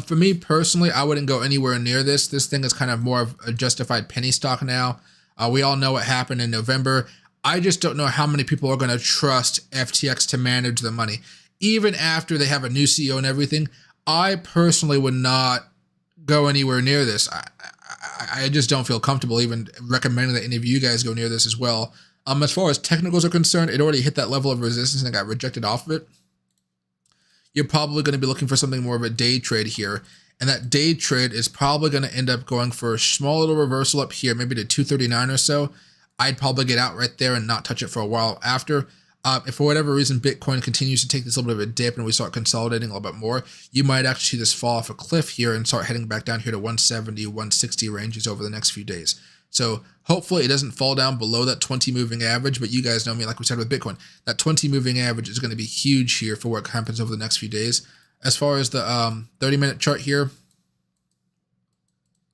For me personally, I wouldn't go anywhere near this. This thing is kind of more of a justified penny stock now. We all know what happened in November. I just don't know how many people are going to trust FTX to manage the money. Even after they have a new CEO and everything, I personally would not go anywhere near this. I just don't feel comfortable even recommending that any of you guys go near this as well. As far as technicals are concerned, it already hit that level of resistance and got rejected off of it. You're probably going to be looking for something more of a day trade here. And that day trade is probably going to end up going for a small little reversal up here, maybe to 239 or so. I'd probably get out right there and not touch it for a while after. If for whatever reason Bitcoin continues to take this little bit of a dip and we start consolidating a little bit more, you might actually see this fall off a cliff here and start heading back down here to 170, 160 ranges over the next few days. So hopefully it doesn't fall down below that 20 moving average, but you guys know me, like we said with Bitcoin, that 20 moving average is going to be huge here for what happens over the next few days. As far as the 30-minute chart here,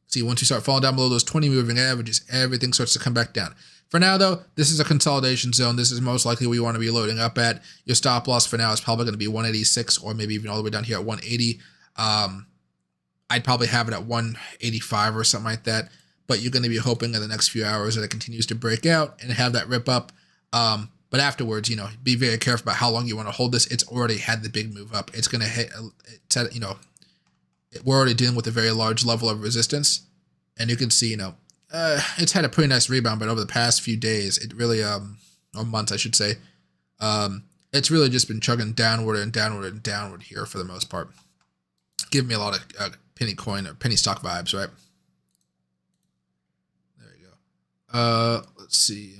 see, once you start falling down below those 20 moving averages, everything starts to come back down. For now, though, this is a consolidation zone. This is most likely where you want to be loading up at. Your stop loss for now is probably going to be 186 or maybe even all the way down here at 180. I'd probably have it at 185 or something like that. But you're going to be hoping in the next few hours that it continues to break out and have that rip up. But afterwards, you know, be very careful about how long you want to hold this. It's already had the big move up. It's going to hit, you know, we're already dealing with a very large level of resistance. And you can see, you know, it's had a pretty nice rebound, but over the past few days, it really, or months, I should say, it's really just been chugging downward and downward and downward here for the most part. Giving me a lot of penny coin or penny stock vibes, right? There you go. Let's see.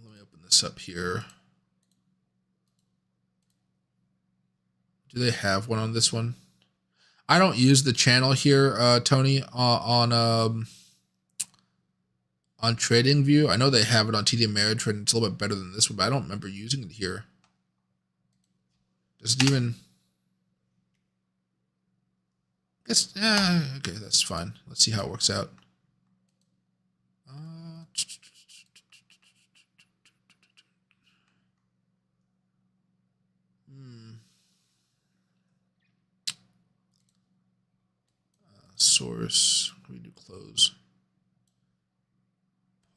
Let me open this up here. Do they have one on this one? I don't use the channel here, Tony, on TradingView. I know they have it on TD Ameritrade, and it's a little bit better than this one, but I don't remember using it here. Does it even... Guess, okay, that's fine. Let's see how it works out. Source, we do close,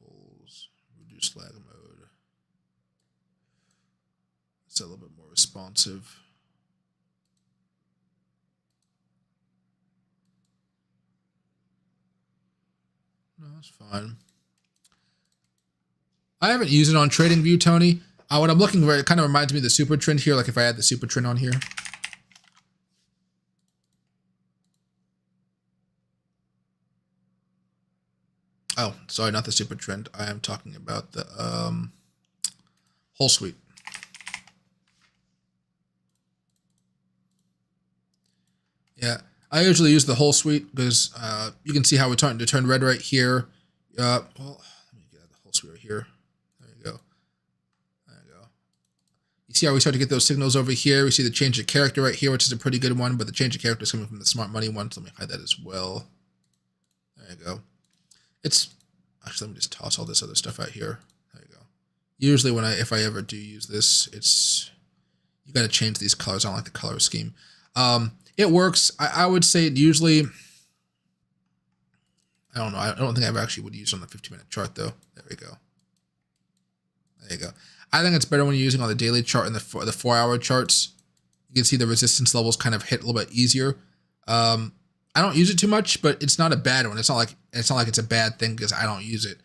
polls, reduce lag mode. It's a little bit more responsive. No, that's fine. I haven't used it on TradingView, Tony. What I'm looking for, it kind of reminds me of the super trend here, like if I had the super trend on here. Oh, sorry, not the super trend. I am talking about the whole suite. Yeah, I usually use the whole suite because you can see how we're starting to turn red right here. Well, let me get the whole suite right here. There you go. There you go. You see how we start to get those signals over here? We see the change of character right here, which is a pretty good one, but the change of character is coming from the smart money one, so let me hide that as well. There you go. It's actually, let me just toss all this other stuff out here. There you go. Usually when if I ever do use this, it's, you got to change these colors. I don't like the color scheme. It works. I would say it usually, I don't know. I don't think I actually would use it on the 15-minute chart though. There we go. There you go. I think it's better when you're using on the daily chart and the 4-hour charts. You can see the resistance levels kind of hit a little bit easier. I don't use it too much, but it's not a bad one. It's not like it's a bad thing because I don't use it.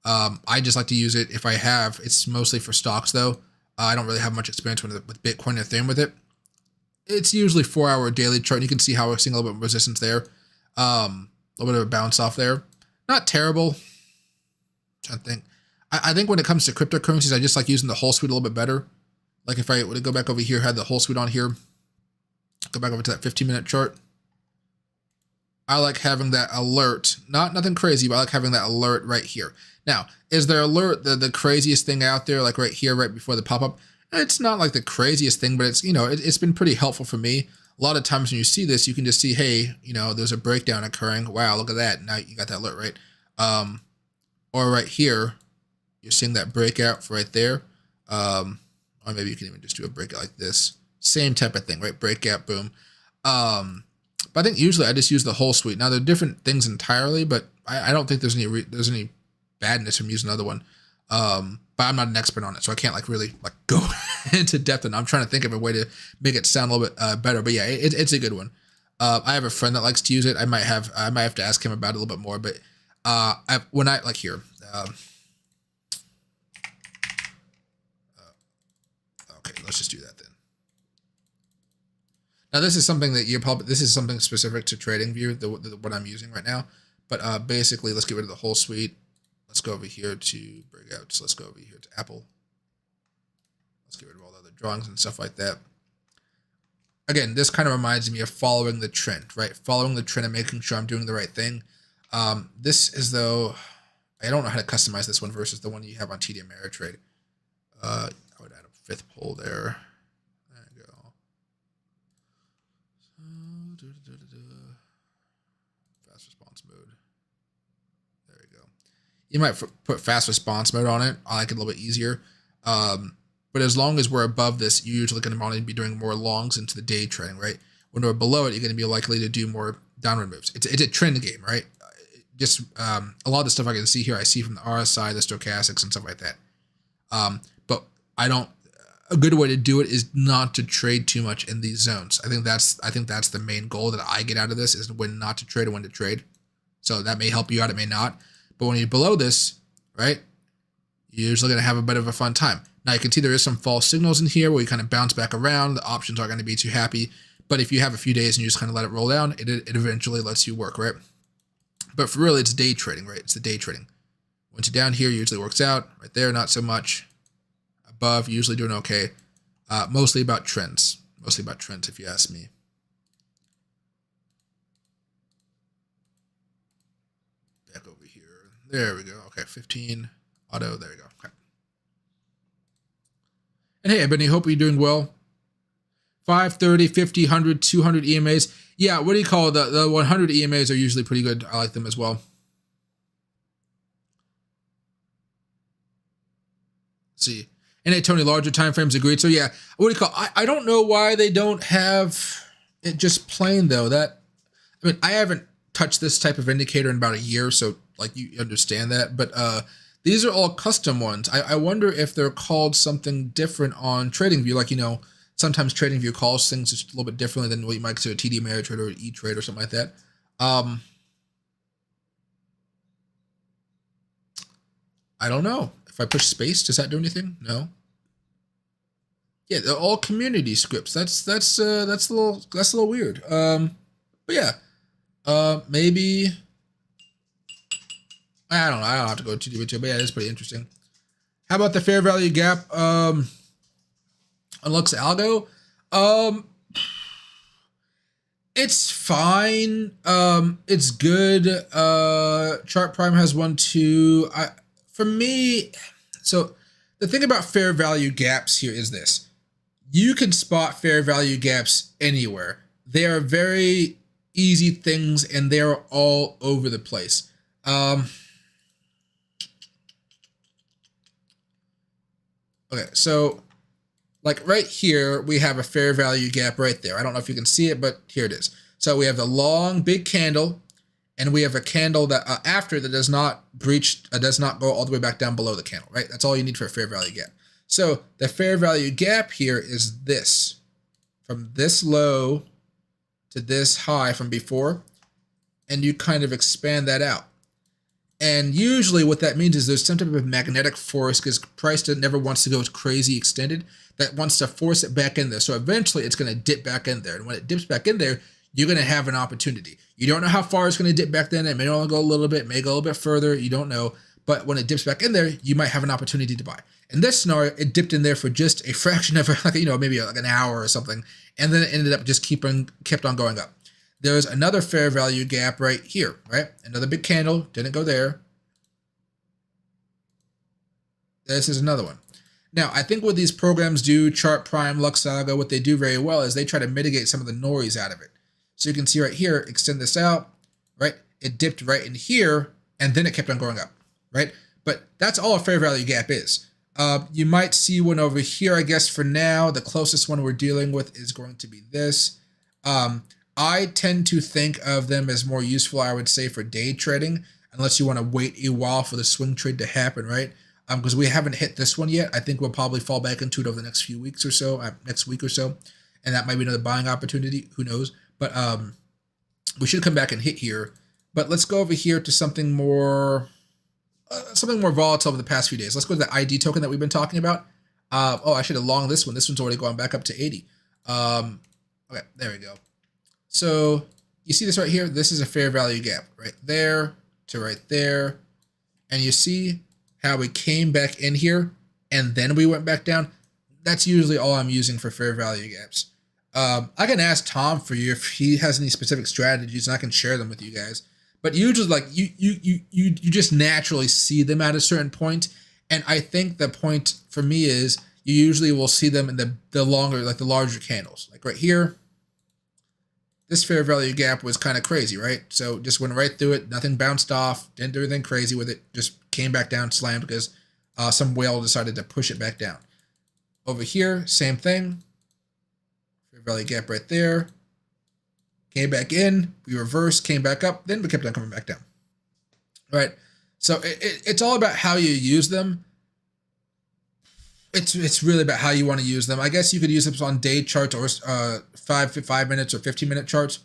I just like to use it if I have. It's mostly for stocks though. I don't really have much experience with Bitcoin and Ethereum with it. It's usually 4-hour daily chart. And you can see how we're seeing a little bit of resistance there. A little bit of a bounce off there. Not terrible. I'm trying to think. I think when it comes to cryptocurrencies, I just like using the whole suite a little bit better. Like if I were to go back over here, had the whole suite on here, go back over to that 15-minute chart. I like having that alert, nothing crazy, but I like having that alert right here. Now, is their alert the craziest thing out there, like right here, right before the pop-up? It's not like the craziest thing, but it's, you know, it's been pretty helpful for me. A lot of times when you see this, you can just see, hey, you know, there's a breakdown occurring. Wow, look at that. Now you got that alert, right? Or right here, you're seeing that breakout right there. Or maybe you can even just do a breakout like this. Same type of thing, right? Breakout, boom. But I think usually I just use the whole suite. Now they're different things entirely, but I don't think there's any badness from using another one. But I'm not an expert on it, so I can't like really like go into depth. And I'm trying to think of a way to make it sound a little bit better. But yeah, it's a good one. I have a friend that likes to use it. I might have to ask him about it a little bit more. But when I like here. Okay, let's just do that then. Now this is something that this is something specific to TradingView, what I'm using right now. But basically, let's get rid of the whole suite. Let's go over here to breakouts. Let's go over here to Apple. Let's get rid of all the other drawings and stuff like that. Again, this kind of reminds me of following the trend, right? Following the trend and making sure I'm doing the right thing. This is though, I don't know how to customize this one versus the one you have on TD Ameritrade. I would add a 5th pole there. There you go. Fast response mode. There you go. You might put fast response mode on it. I like it a little bit easier. But as long as we're above this, you're usually going to want to be doing more longs into the day trading, right? When we're below it, you're going to be likely to do more downward moves. It's a trend game, right? Just a lot of the stuff I can see here, I see from the RSI, the stochastics, and stuff like that. But I don't. A good way to do it is not to trade too much in these zones. I think that's the main goal that I get out of this, is when not to trade and when to trade. So that may help you out, it may not. But when you're below this, right, you're usually going to have a bit of a fun time. Now you can see there is some false signals in here where you kind of bounce back around. The options aren't going to be too happy. But if you have a few days and you just kind of let it roll down, it eventually lets you work, right? But for really, it's day trading, right? It's the day trading. Once you're down here, usually works out. Right there, not so much. Above, usually doing okay. Mostly about trends. Mostly about trends, if you ask me. Back over here. There we go. Okay, 15. Auto. There we go. Okay. And hey, Ebony, hope you're doing well. 5, 30, 50, 100, 200 EMAs. Yeah, what do you call it? The 100 EMAs are usually pretty good. I like them as well. Let's see. And hey, Tony, larger time frames agreed. So yeah, what do you call? I don't know why they don't have it just plain though. I mean, I haven't touched this type of indicator in about a year, so like you understand that. But these are all custom ones. I wonder if they're called something different on TradingView. Like, you know, sometimes TradingView calls things just a little bit differently than what you might do a TD Ameritrade or an E-Trade or something like that. I don't know. If I push space, does that do anything? No. Yeah, they're all community scripts. That's a little weird. But yeah, maybe I don't know. I don't have to go too deep into it, but yeah, it's pretty interesting. How about the fair value gap on Lux Algo? It's fine. It's good. Chart Prime has one too. For me, so the thing about fair value gaps here is this. You can spot fair value gaps anywhere. They are very easy things and they're all over the place. Okay, so like right here, we have a fair value gap right there. I don't know if you can see it, but here it is. So we have the long, big candle, and we have a candle that after that does not breach, does not go all the way back down below the candle, right? That's all you need for a fair value gap. So the fair value gap here is this, from this low to this high from before, and you kind of expand that out. And usually what that means is there's some type of magnetic force, because price never wants to go crazy extended, that wants to force it back in there. So eventually it's going to dip back in there. And when it dips back in there, you're going to have an opportunity. You don't know how far it's going to dip back then. It may only go a little bit, may go a little bit further. You don't know. But when it dips back in there, you might have an opportunity to buy. In this scenario, it dipped in there for just a fraction of, like, maybe like an hour or something. And then it ended up just kept on going up. There's another fair value gap right here, right? Another big candle, didn't go there. This is another one. Now, I think what these programs do, Chart Prime, Lux Algo, what they do very well is they try to mitigate some of the noise out of it. So you can see right here, extend this out, right? It dipped right in here, and then it kept on going up, right? But that's all a fair value gap is. You might see one over here, I guess for now. The closest one we're dealing with is going to be this. I tend to think of them as more useful, I would say, for day trading, unless you want to wait a while for the swing trade to happen, right? Because we haven't hit this one yet. I think we'll probably fall back into it over the next few weeks or so, next week or so. And that might be another buying opportunity. Who knows? But we should come back and hit here. But let's go over here to something more volatile over the past few days. Let's go to the ID token that we've been talking about. Oh, I should have longed this one. This one's already gone back up to 80. Okay, there we go. So you see this right here? This is a fair value gap right there to right there. And you see how we came back in here and then we went back down. That's usually all I'm using for fair value gaps. I can ask Tom for you if he has any specific strategies, and I can share them with you guys. But usually, like you just naturally see them at a certain point, and I think the point for me is you usually will see them in the longer, like the larger candles, like right here. This fair value gap was kind of crazy, right? So just went right through it, nothing bounced off, didn't do anything crazy with it, just came back down, slammed because some whale decided to push it back down. Over here, same thing. Fair value gap right there. Came back in, we reversed, came back up, then we kept on coming back down. All right, so it's all about how you use them. It's really about how you want to use them. I guess you could use them on day charts or 5 minutes or 15-minute charts.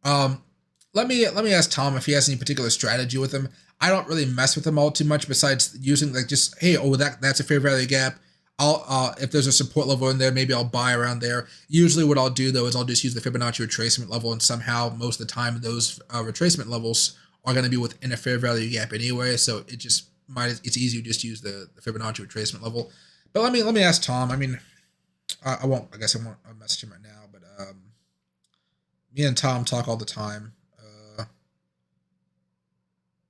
Let me ask Tom if he has any particular strategy with them. I don't really mess with them all too much besides using like just, hey, oh, that's a fair value gap. I'll if there's a support level in there, maybe I'll buy around there. Usually what I'll do though is I'll just use the Fibonacci retracement level, and somehow most of the time those retracement levels are going to be within a fair value gap anyway. So it's easier to just use the Fibonacci retracement level. But let me ask Tom. I mean, I won't message him right now, but me and Tom talk all the time.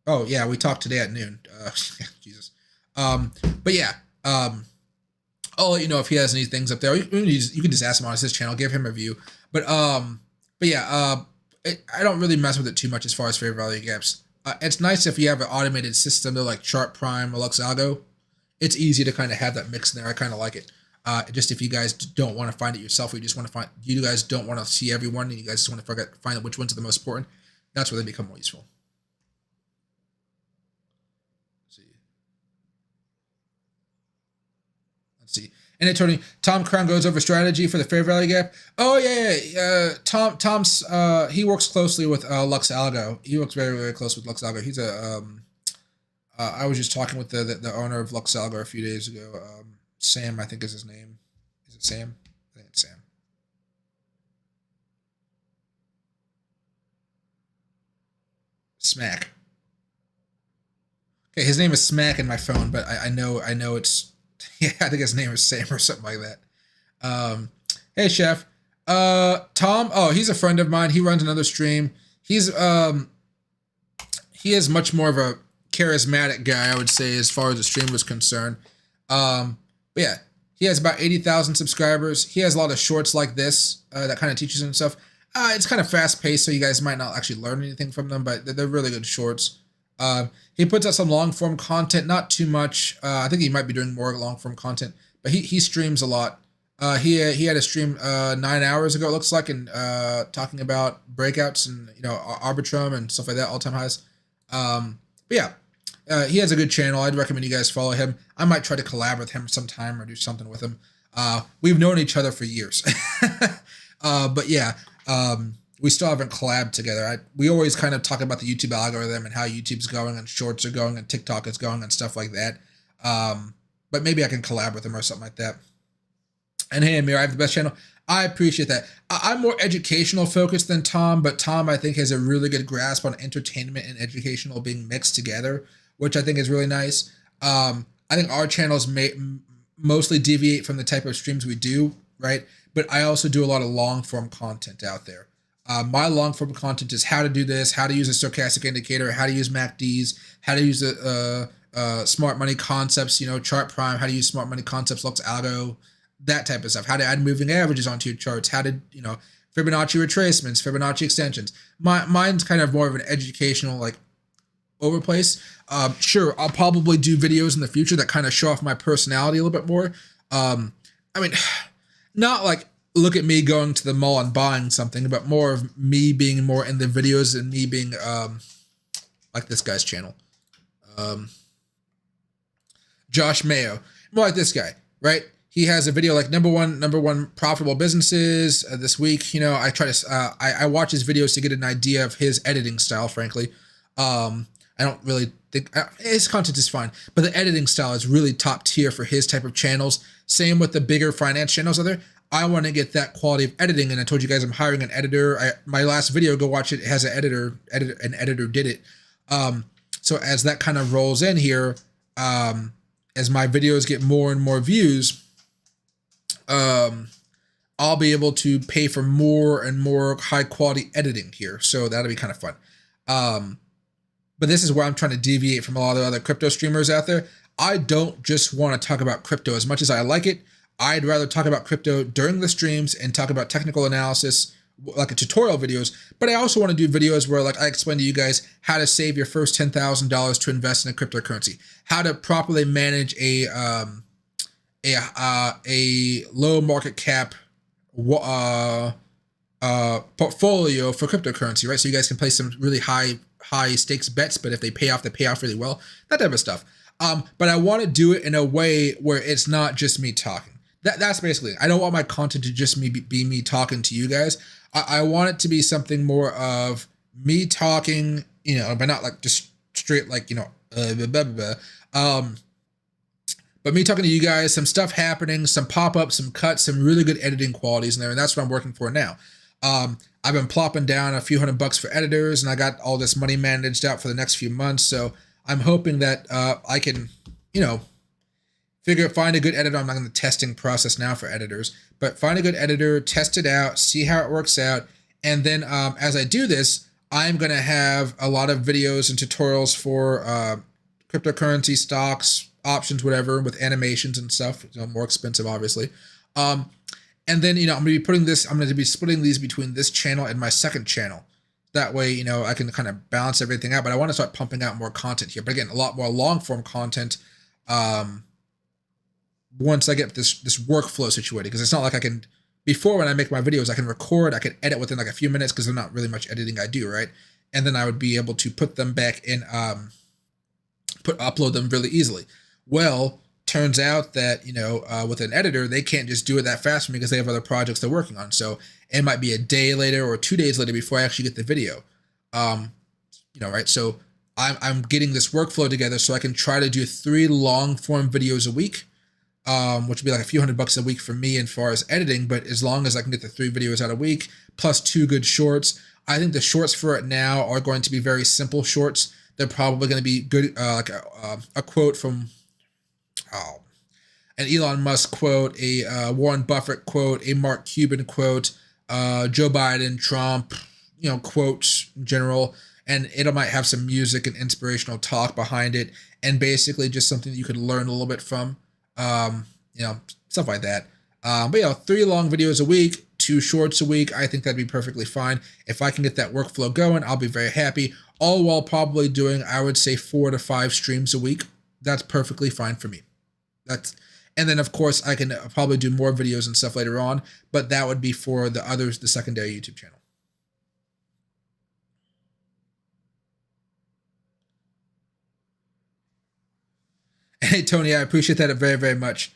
Oh yeah, we talked today at noon. Jesus. But yeah. I'll let you know if he has any things up there. You can just ask him on his channel, give him a view. But yeah, I don't really mess with it too much as far as fair value gaps. It's nice if you have an automated system, though, like Chart Prime or Lux Algo. It's easy to kind of have that mix in there. I kind of like it. Just if you guys don't want to find it yourself, or you guys don't want to see everyone, and you guys just want to find out which ones are the most important, that's where they become more useful. Let's see. And then Tony, Tom Crown goes over strategy for the fair value gap. Oh yeah. Tom's he works closely with Lux Algo. He works very, very close with Lux Algo. He's a I was just talking with the owner of Luxalgo a few days ago. Sam, I think is his name. Is it Sam? I think it's Sam. Smack. Okay, his name is Smack in my phone, but I know it's yeah, I think his name is Sam or something like that. Hey chef. Tom, oh, he's a friend of mine. He runs another stream. He is much more of a charismatic guy, I would say, as far as the stream was concerned. But yeah, he has about 80,000 subscribers. He has a lot of shorts like this that kind of teaches him stuff. It's kind of fast paced, so you guys might not actually learn anything from them, but they're really good shorts. He puts out some long form content, not too much. I think he might be doing more long form content, but he streams a lot. He had a stream 9 hours ago, it looks like, and talking about breakouts and Arbitrum and stuff like that, all time highs. But yeah, he has a good channel. I'd recommend you guys follow him. I might try to collab with him sometime or do something with him. We've known each other for years, but yeah, we still haven't collabed together. We always kind of talk about the YouTube algorithm and how YouTube's going and shorts are going and TikTok is going and stuff like that. But maybe I can collab with him or something like that. And hey, Amir, I have the best channel. I appreciate that. I'm more educational focused than Tom, but Tom, I think, has a really good grasp on entertainment and educational being mixed together, which I think is really nice. I think our channels mostly deviate from the type of streams we do, right? But I also do a lot of long form content out there. My long form content is how to do this, how to use a stochastic indicator, how to use MACDs, how to use smart money concepts, chart prime, how to use smart money concepts, Lux Algo, that type of stuff, how to add moving averages onto your charts, how to, Fibonacci retracements, Fibonacci extensions. Mine's kind of more of an educational, like, overplace. Sure, I'll probably do videos in the future that kind of show off my personality a little bit more. I mean, not like look at me going to the mall and buying something, but more of me being more in the videos and me being like this guy's channel. Josh Mayo, more like this guy, right? He has a video like number one profitable businesses this week. I try to I watch his videos to get an idea of his editing style. Frankly, I don't really think his content is fine, but the editing style is really top tier for his type of channels. Same with the bigger finance channels out there. I want to get that quality of editing, and I told you guys I'm hiring an editor. My last video, go watch it. It has an editor. An editor did it. So as that kind of rolls in here, as my videos get more and more views, I'll be able to pay for more and more high quality editing here. So that'll be kind of fun. But this is where I'm trying to deviate from a lot of other crypto streamers out there. I don't just want to talk about crypto as much as I like it. I'd rather talk about crypto during the streams and talk about technical analysis, like a tutorial videos. But I also want to do videos where, like, I explain to you guys how to save your first $10,000 to invest in a cryptocurrency, how to properly manage a low market cap portfolio for cryptocurrency, right? So you guys can place some really high stakes bets, but if they pay off really well, that type of stuff. But I want to do it in a way where it's not just me talking. That's basically it. I don't want my content to just be me talking to you guys. I want it to be something more of me talking, but not like just straight like, blah, blah, blah. But me talking to you guys, some stuff happening, some pop-ups, some cuts, some really good editing qualities in there, and that's what I'm working for now. I've been plopping down a few $100 for editors, and I got all this money managed out for the next few months, so I'm hoping that I can, find a good editor. I'm not in the testing process now for editors, but find a good editor, test it out, see how it works out, and then as I do this, I'm going to have a lot of videos and tutorials for cryptocurrency stocks, options, whatever, with animations and stuff. More expensive, obviously. And then, I'm going to be splitting these between this channel and my second channel. That way, I can kind of balance everything out, but I want to start pumping out more content here. But again, a lot more long form content once I get this workflow situated, because it's not like I can, before when I make my videos, I can record, I can edit within like a few minutes because there's not really much editing I do, right? And then I would be able to put them back in, upload them really easily. Well, turns out that, with an editor, they can't just do it that fast for me because they have other projects they're working on. So it might be a day later or 2 days later before I actually get the video. Right? So I'm getting this workflow together so I can try to do 3 long form videos a week, which would be like a few $100 a week for me as far as editing. But as long as I can get the 3 videos out a week plus 2 good shorts, I think the shorts for it now are going to be very simple shorts. They're probably going to be good, like a quote from an Elon Musk quote, a Warren Buffett quote, a Mark Cuban quote, Joe Biden, Trump, quotes in general. And it might have some music and inspirational talk behind it, and basically just something that you could learn a little bit from, stuff like that. But 3 long videos a week, 2 shorts a week, I think that'd be perfectly fine. If I can get that workflow going, I'll be very happy. All while probably doing, I would say, 4 to 5 streams a week. That's perfectly fine for me. And then of course I can probably do more videos and stuff later on, but that would be for the secondary YouTube channel. Hey, Tony, I appreciate that very, very much.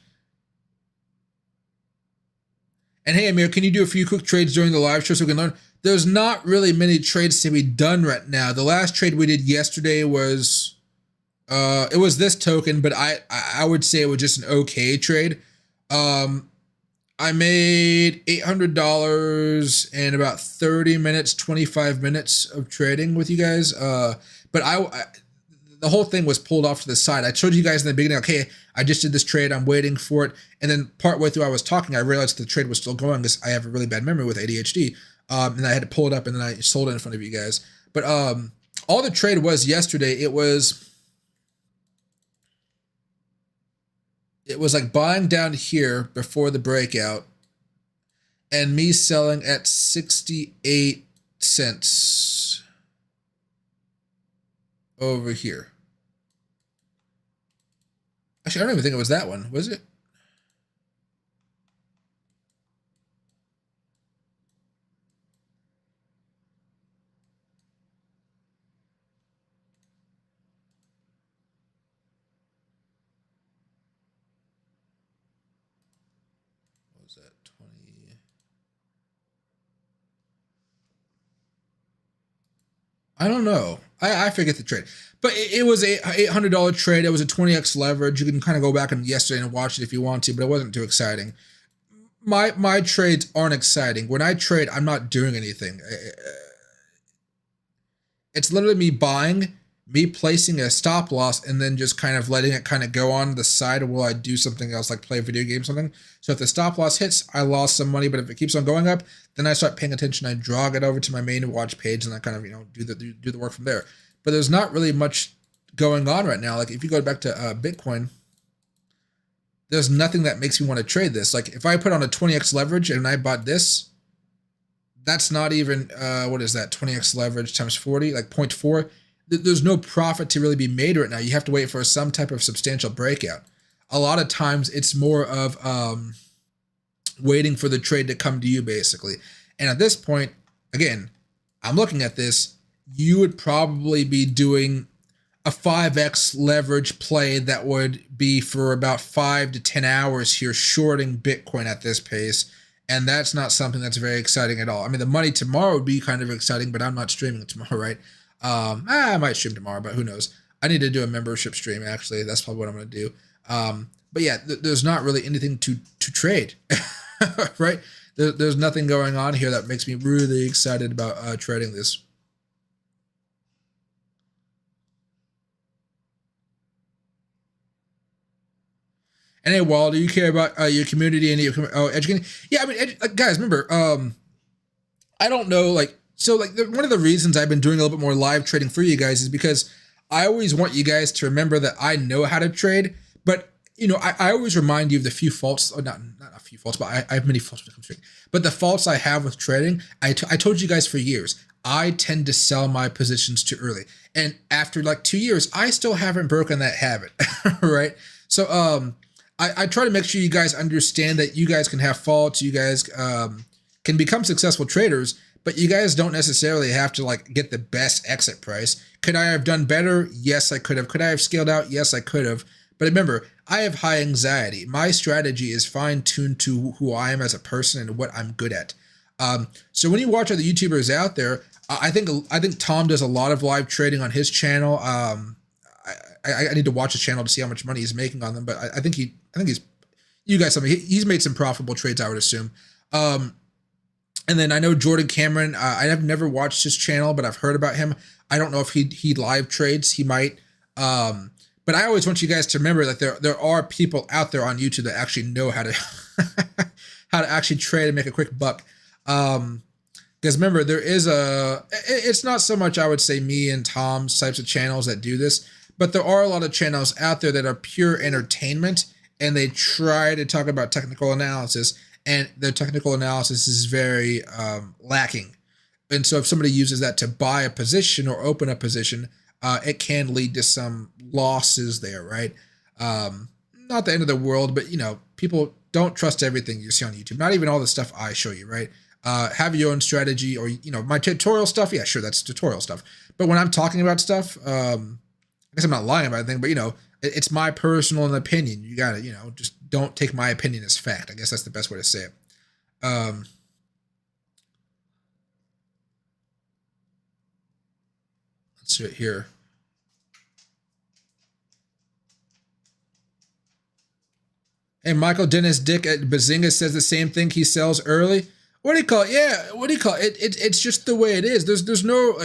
And hey, Amir, can you do a few quick trades during the live show so we can learn? There's not really many trades to be done right now. The last trade we did yesterday was, it was this token, but I would say it was just an okay trade. I made $800 in about 30 minutes, 25 minutes of trading with you guys. But the whole thing was pulled off to the side. I showed you guys in the beginning, okay, I just did this trade, I'm waiting for it. And then partway through I was talking, I realized the trade was still going because I have a really bad memory with ADHD. And I had to pull it up and then I sold it in front of you guys. But all the trade was yesterday, it was like buying down here before the breakout and me selling at 68 cents over here. Actually, I don't even think it was that one, was it? What was that, 20? I don't know. I forget the trade. But it was a $800 trade. It was a 20x leverage. You can kind of go back and yesterday and watch it if you want to, but it wasn't too exciting. My trades aren't exciting. When I trade, I'm not doing anything. It's literally me buying, me placing a stop loss, and then just kind of letting it kind of go on the side while I do something else, like play a video game or something. So if the stop loss hits, I lost some money, but if it keeps on going up, then I start paying attention. I drag it over to my main watch page, and I kind of do the work from there. But there's not really much going on right now. Like if you go back to Bitcoin, there's nothing that makes me want to trade this. Like if I put on a 20x leverage and I bought this, that's not even, what is that, 20x leverage times 40, like 0.4. There's no profit to really be made right now. You have to wait for some type of substantial breakout. A lot of times it's more of waiting for the trade to come to you, basically. And at this point, again, I'm looking at this, you would probably be doing a 5x leverage play that would be for about 5 to 10 hours here shorting Bitcoin at this pace. And that's not something that's very exciting at all. I mean, the money tomorrow would be kind of exciting, but I'm not streaming it tomorrow, right? I might stream tomorrow, but who knows? I need to do a membership stream, actually. That's probably what I'm going to do. But yeah, there's not really anything to trade, right? There's nothing going on here that makes me really excited about trading this. And hey, Wall, do you care about your community and your educating? Yeah, I mean, guys, remember, I don't know, one of the reasons I've been doing a little bit more live trading for you guys is because I always want you guys to remember that I know how to trade, but I always remind you of the few faults, or not a few faults, but I have many faults when it comes to trading. But the faults I have with trading, I told you guys for years, I tend to sell my positions too early. And after like 2 years, I still haven't broken that habit, right? So I try to make sure you guys understand that you guys can have faults, you guys can become successful traders, but you guys don't necessarily have to get the best exit price. Could I have done better? Yes, I could have. Could I have scaled out? Yes, I could have. But remember, I have high anxiety. My strategy is fine-tuned to who I am as a person and what I'm good at. So when you watch other YouTubers out there, I think Tom does a lot of live trading on his channel. I need to watch his channel to see how much money he's making on them, but I think he's you guys something. He's made some profitable trades, I would assume. And then I know Jordan Cameron. I have never watched his channel, but I've heard about him. I don't know if he live trades. He might. But I always want you guys to remember that there are people out there on YouTube that actually know how to how to actually trade and make a quick buck. Because remember, there is it's not so much, I would say, me and Tom's types of channels that do this, but there are a lot of channels out there that are pure entertainment, and they try to talk about technical analysis, and their technical analysis is very lacking. And so if somebody uses that to buy a position or open a position, it can lead to some losses there, right? Not the end of the world, but, people don't trust everything you see on YouTube. Not even all the stuff I show you, right? Have your own strategy, or, my tutorial stuff. Yeah, sure, that's tutorial stuff. But when I'm talking about stuff, I guess I'm not lying about anything, but, it's my personal opinion. You got to, just don't take my opinion as fact. I guess that's the best way to say it. Let's see it here. Hey, Michael Dennis Dick at Bazinga says the same thing. He sells early. What do you call it? Yeah, what do you call it? It's just the way it is. There's no,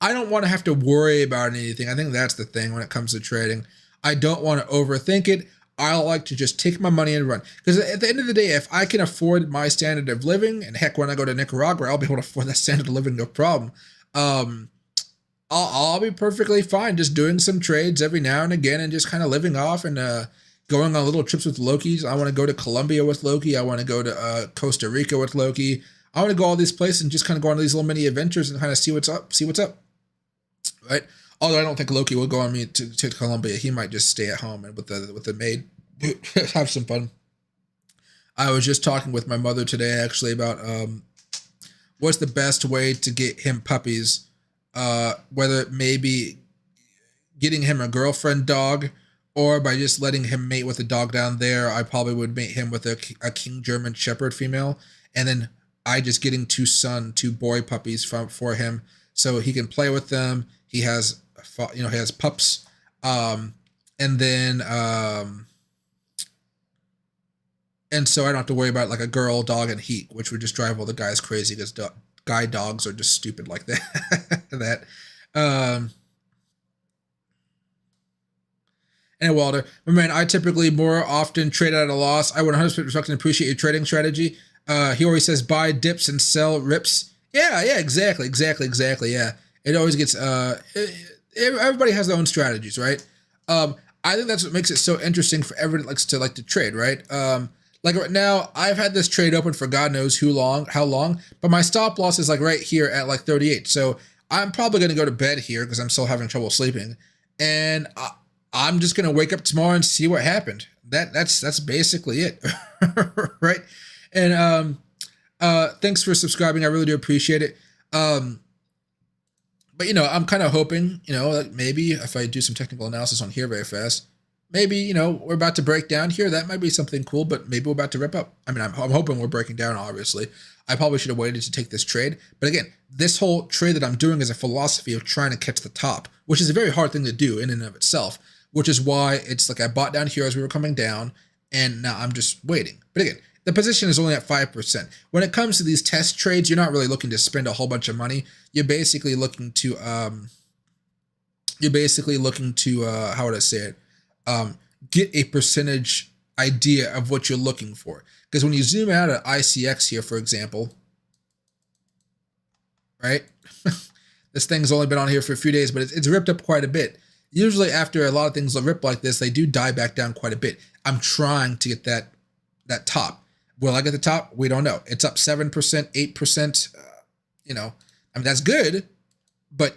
I don't want to have to worry about anything. I think that's the thing when it comes to trading. I don't want to overthink it. I like to just take my money and run. Because at the end of the day, if I can afford my standard of living, and heck, when I go to Nicaragua, I'll be able to afford that standard of living, no problem. I'll be perfectly fine just doing some trades every now and again and just kind of living off and going on little trips with Lokis. I want to go to Colombia with Loki. I want to go to Costa Rica with Loki. I want to go all these places and just kind of go on these little mini adventures and kind of see what's up, right? Although I don't think Loki will go on me to Colombia. He might just stay at home and with the maid have some fun. I was just talking with my mother today actually about what's the best way to get him puppies, whether it may be getting him a girlfriend dog, or by just letting him mate with a dog down there. I probably would mate him with a King German Shepherd female, and then I just getting two boy puppies for him so he can play with them. He has, he has pups, and then, and so I don't have to worry about like a girl dog and heat, which would just drive all the guys crazy because guy dogs are just stupid like that. And Walter, my man, I typically more often trade at a loss. I would 100% respect and appreciate your trading strategy. He always says buy dips and sell rips. Yeah, exactly. Yeah, it always gets. Everybody has their own strategies, right? I think that's what makes it so interesting for everyone that likes to trade, right? Like right now, I've had this trade open for God knows how long, but my stop loss is like right here at like 38. So I'm probably gonna go to bed here because I'm still having trouble sleeping, and I'm just gonna wake up tomorrow and see what happened. That's basically it, right? And thanks for subscribing. I really do appreciate it. But I'm kind of hoping, like maybe if I do some technical analysis on here very fast, maybe we're about to break down here. That might be something cool. But maybe we're about to rip up. I mean, I'm hoping we're breaking down. Obviously, I probably should have waited to take this trade. But again, this whole trade that I'm doing is a philosophy of trying to catch the top, which is a very hard thing to do in and of itself. Which is why it's like I bought down here as we were coming down, and now I'm just waiting. But again, the position is only at 5%. When it comes to these test trades, you're not really looking to spend a whole bunch of money. You're basically looking to how would I say it? Get a percentage idea of what you're looking for. Because when you zoom out at ICX here, for example, right? This thing's only been on here for a few days, but it's ripped up quite a bit. Usually after a lot of things rip like this, they do die back down quite a bit. I'm trying to get that top. Will I get the top? We don't know. It's up 7%, 8%. I mean, that's good, but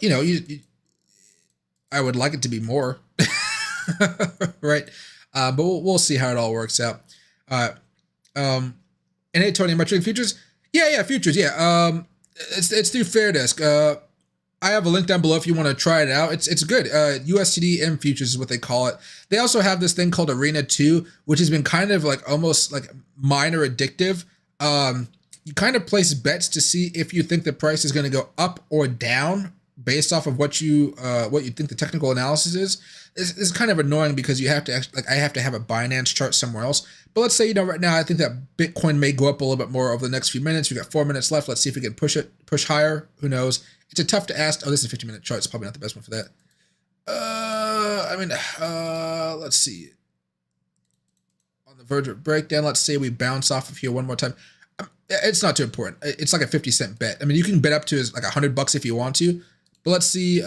I would like it to be more, right? But we'll see how it all works out. And hey, Tony, am I trading futures? Yeah, futures. Yeah. It's through Fairdesk. I have a link down below if you want to try it out. It's good. USDM futures is what they call it. They also have this thing called Arena 2, which has been kind of like almost like minor addictive. you kind of place bets to see if you think the price is going to go up or down based off of what you think the technical analysis is. This is kind of annoying because you have to actually, like, I have to have a Binance chart somewhere else. But let's say, you know, right now I think that Bitcoin may go up a little bit more over the next few minutes. We got 4 minutes left. Let's see if we can push higher. Who knows? It's a tough to ask. Oh, this is a 50-minute chart. It's probably not the best one for that. Let's see. On the verge of breakdown, let's say we bounce off of here one more time. It's not too important. It's like a 50-cent bet. I mean, you can bet up to like $100 if you want to. But let's see.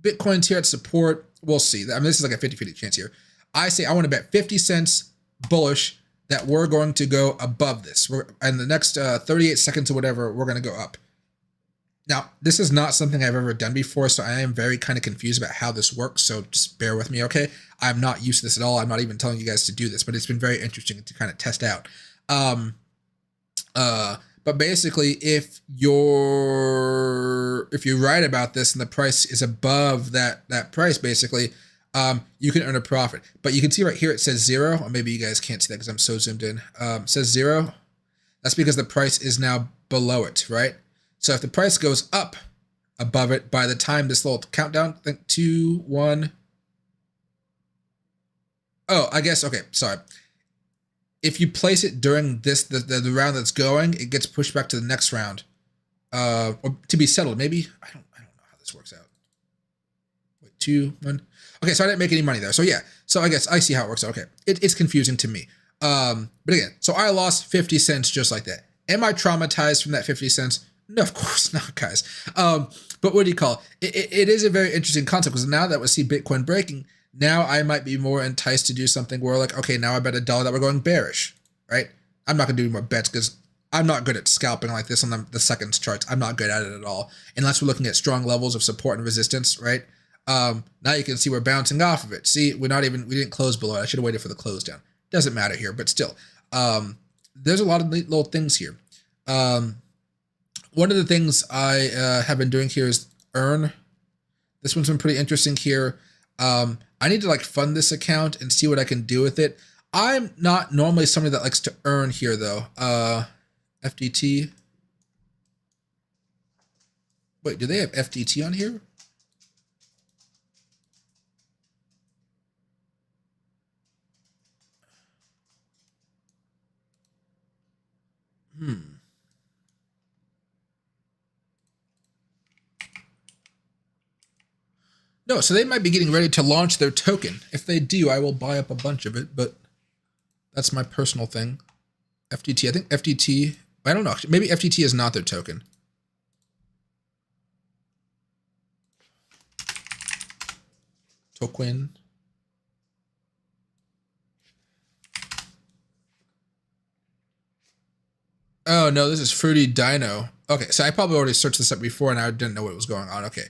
Bitcoin's here at support. We'll see. I mean, this is like a 50-50 chance here. I say I want to bet 50 cents bullish that we're going to go above this. And the next 38 seconds or whatever, we're going to go up. Now, this is not something I've ever done before, so I am very kind of confused about how this works, so just bear with me, okay? I'm not used to this at all. I'm not even telling you guys to do this, but it's been very interesting to kind of test out. But basically, if you're right about this and the price is above that price, basically, you can earn a profit. But you can see right here it says 0, or maybe you guys can't see that because I'm so zoomed in. It says 0. That's because the price is now below it, right? So if the price goes up above it by the time this little countdown, I think 2, 1. Oh, I guess, okay, sorry. If you place it during this, the round that's going, it gets pushed back to the next round. Or to be settled, maybe? I don't know how this works out. Wait, 2, 1. Okay, so I didn't make any money there. So yeah, so I guess I see how it works out. Okay, it's confusing to me. But again, so I lost 50 cents just like that. Am I traumatized from that 50 cents? No, of course not, guys. But what do you call it? It is a very interesting concept because now that we see Bitcoin breaking, now I might be more enticed to do something where like, okay, now I bet $1 that we're going bearish, right? I'm not going to do more bets because I'm not good at scalping like this on the seconds charts. I'm not good at it at all. Unless we're looking at strong levels of support and resistance, right? Now you can see we're bouncing off of it. See, we didn't close below it. I should have waited for the close down. Doesn't matter here, but still, there's a lot of neat little things here. One of the things I have been doing here is earn. This one's been pretty interesting here. I need to like fund this account and see what I can do with it. I'm not normally somebody that likes to earn here though. FDT. Wait, do they have FDT on here? No, so they might be getting ready to launch their token. If they do, I will buy up a bunch of it, but that's my personal thing. FTT, I think FTT, I don't know. Maybe FTT is not their token. Token. Oh, no, this is Fruity Dino. Okay, so I probably already searched this up before and I didn't know what was going on. Okay.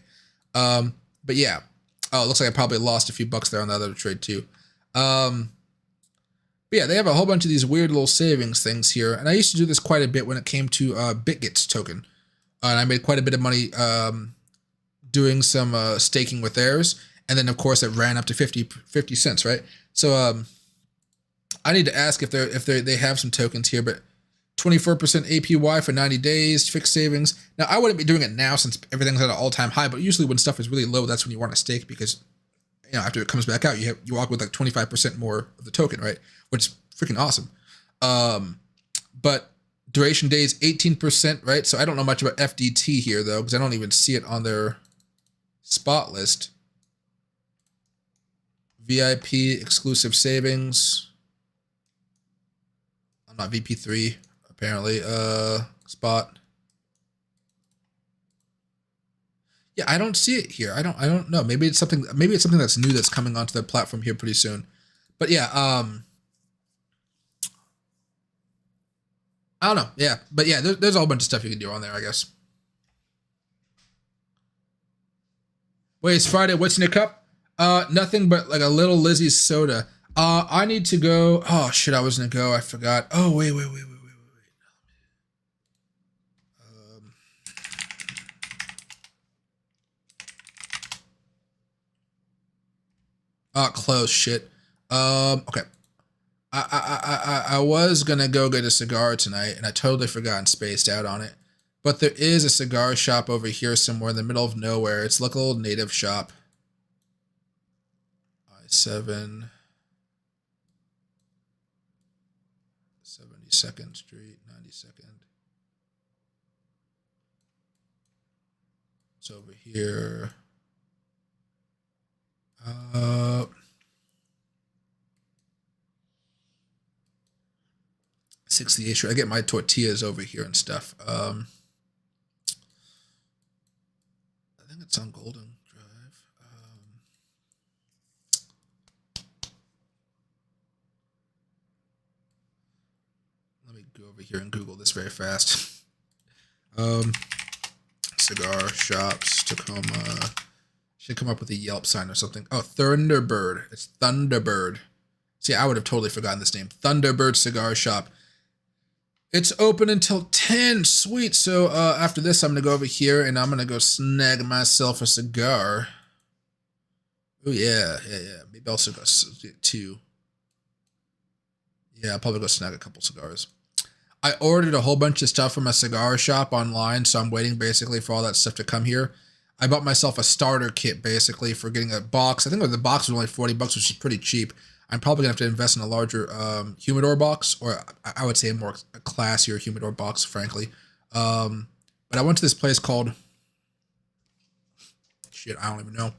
But yeah. Oh, it looks like I probably lost a few bucks there on the other trade too. But yeah, they have a whole bunch of these weird little savings things here. And I used to do this quite a bit when it came to BitGets token. And I made quite a bit of money doing some staking with theirs. And then, of course, it ran up to 50 cents, right? So I need to ask if they have some tokens here, but 24% APY for 90 days, fixed savings. Now, I wouldn't be doing it now since everything's at an all-time high, but usually when stuff is really low, that's when you want to stake because, you know, after it comes back out, you walk with like 25% more of the token, right? Which is freaking awesome. But duration days, 18%, right? So I don't know much about FDT here, though, because I don't even see it on their spot list. VIP, exclusive savings. I'm not VP3. Apparently, spot. Yeah, I don't see it here. I don't know. Maybe it's something that's new that's coming onto their platform here pretty soon. But yeah, I don't know. Yeah, but yeah, there's a whole bunch of stuff you can do on there, I guess. Wait, it's Friday. What's in your cup? Nothing but like a little Lizzie's soda. I need to go. Oh shit, I was gonna go. I forgot. Oh wait. Close shit. Okay. I was gonna go get a cigar tonight, and I totally forgot and spaced out on it. But there is a cigar shop over here somewhere in the middle of nowhere. It's like a little native shop. I-7, 72nd Street, 92nd. It's over here. 68th Street. I get my tortillas over here and stuff. I think it's on Golden Drive. Let me go over here and Google this very fast. Cigar shops, Tacoma. Should come up with a Yelp sign or something. Oh, Thunderbird. It's Thunderbird. See, I would have totally forgotten this name. Thunderbird Cigar Shop. It's open until 10. Sweet. So after this, I'm going to go over here and I'm going to go snag myself a cigar. Oh, yeah. Maybe I'll also go get 2. Yeah, I'll probably go snag a couple cigars. I ordered a whole bunch of stuff from a cigar shop online, so I'm waiting basically for all that stuff to come here. I bought myself a starter kit basically for getting a box. I think the box was only 40 bucks, which is pretty cheap. I'm probably gonna have to invest in a larger humidor box, or I would say a more classier humidor box, frankly. But I went to this place called shit. I don't even know.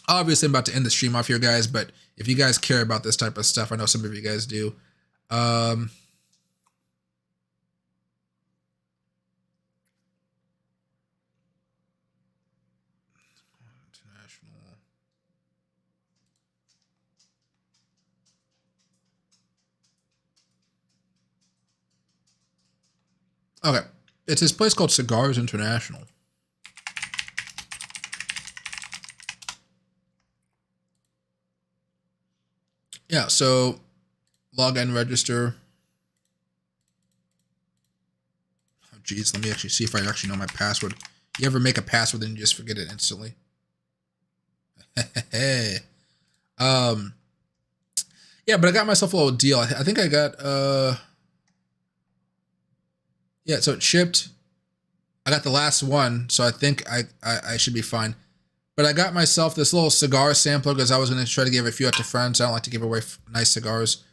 Obviously, I'm about to end the stream off here, guys. But if you guys care about this type of stuff, I know some of you guys do. International. Okay. It's this place called Cigars International. Yeah, so log in, register. Oh, geez, let me actually see if I actually know my password. You ever make a password and you just forget it instantly? Hey. Yeah, but I got myself a little deal. I think I got, yeah, so it shipped. I got the last one, so I think I should be fine. But I got myself this little cigar sampler because I was going to try to give a few out to friends. I don't like to give away nice cigars.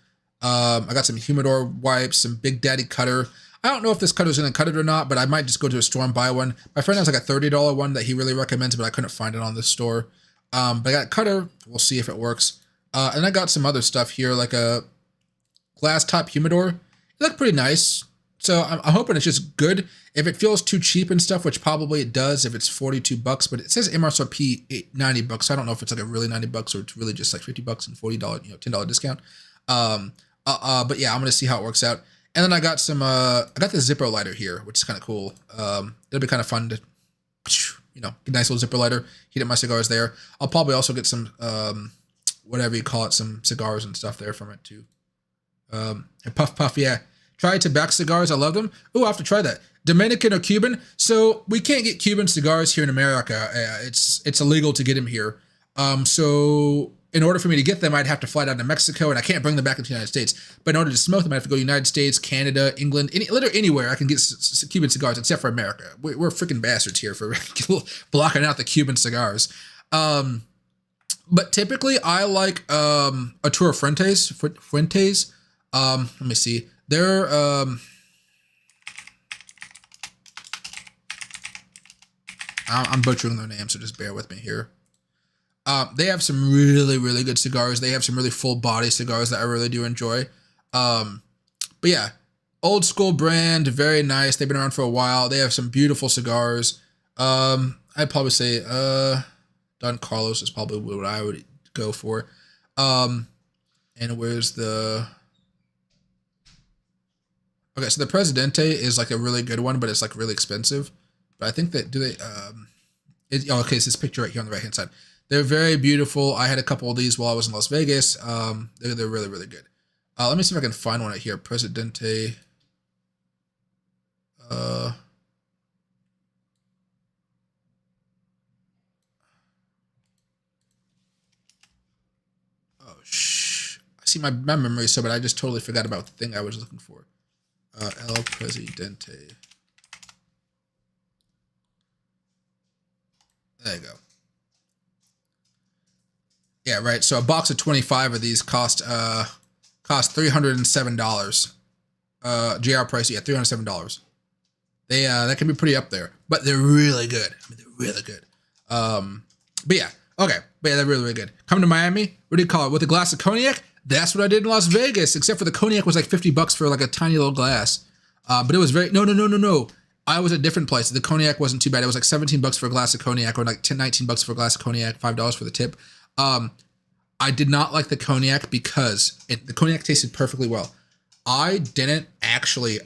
I got some humidor wipes, some Big Daddy cutter. I don't know if this cutter is going to cut it or not, but I might just go to a store and buy one. My friend has like a $30 one that he really recommends, but I couldn't find it on this store. But I got a cutter. We'll see if it works. And I got some other stuff here, like a glass top humidor. It looked pretty nice. So I'm hoping it's just good. If it feels too cheap and stuff, which probably it does if it's 42 bucks, but it says MSRP 90 bucks. So I don't know if it's like a really 90 bucks or it's really just like 50 bucks and $40, $10 discount. But yeah, I'm going to see how it works out. And then I got some, I got the Zippo lighter here, which is kind of cool. It'll be kind of fun to, get a nice little Zippo lighter, heat up my cigars there. I'll probably also get some, whatever you call it, some cigars and stuff there from it too. Puff, yeah. Try tobacco cigars. I love them. Ooh, I have to try that. Dominican or Cuban. So we can't get Cuban cigars here in America. It's illegal to get them here. So in order for me to get them, I'd have to fly down to Mexico, and I can't bring them back into the United States. But in order to smoke them, I have to go to the United States, Canada, England, literally anywhere I can get Cuban cigars, except for America. We're freaking bastards here for blocking out the Cuban cigars. But typically, I like Arturo Fuentes. Let me see. They're I'm butchering their name, so just bear with me here. They have some really, really good cigars. They have some really full body cigars that I really do enjoy. But yeah, old school brand, very nice. They've been around for a while. They have some beautiful cigars. I'd probably say Don Carlos is probably what I would go for. And where's the... Okay, so the Presidente is like a really good one, but it's like really expensive. But I think that, okay, it's this picture right here on the right-hand side. They're very beautiful. I had a couple of these while I was in Las Vegas. They're really, really good. Let me see if I can find one right here. Presidente. Oh, See, my memory is so bad. I just totally forgot about the thing I was looking for. El Presidente. There you go. Yeah, right. So a box of 25 of these cost $307. GR price, yeah, $307. They that can be pretty up there, but they're really good. I mean, they're really good. But yeah, okay, but yeah, they're really, really good. Come to Miami. What do you call it? With a glass of cognac. That's what I did in Las Vegas. Except for the cognac was like $50 for like a tiny little glass. But it was very no. I was at a different place. The cognac wasn't too bad. It was like $17 for a glass of cognac, or like $19 for a glass of cognac, $5 for the tip. I did not like the cognac because the cognac tasted perfectly well. I didn't actually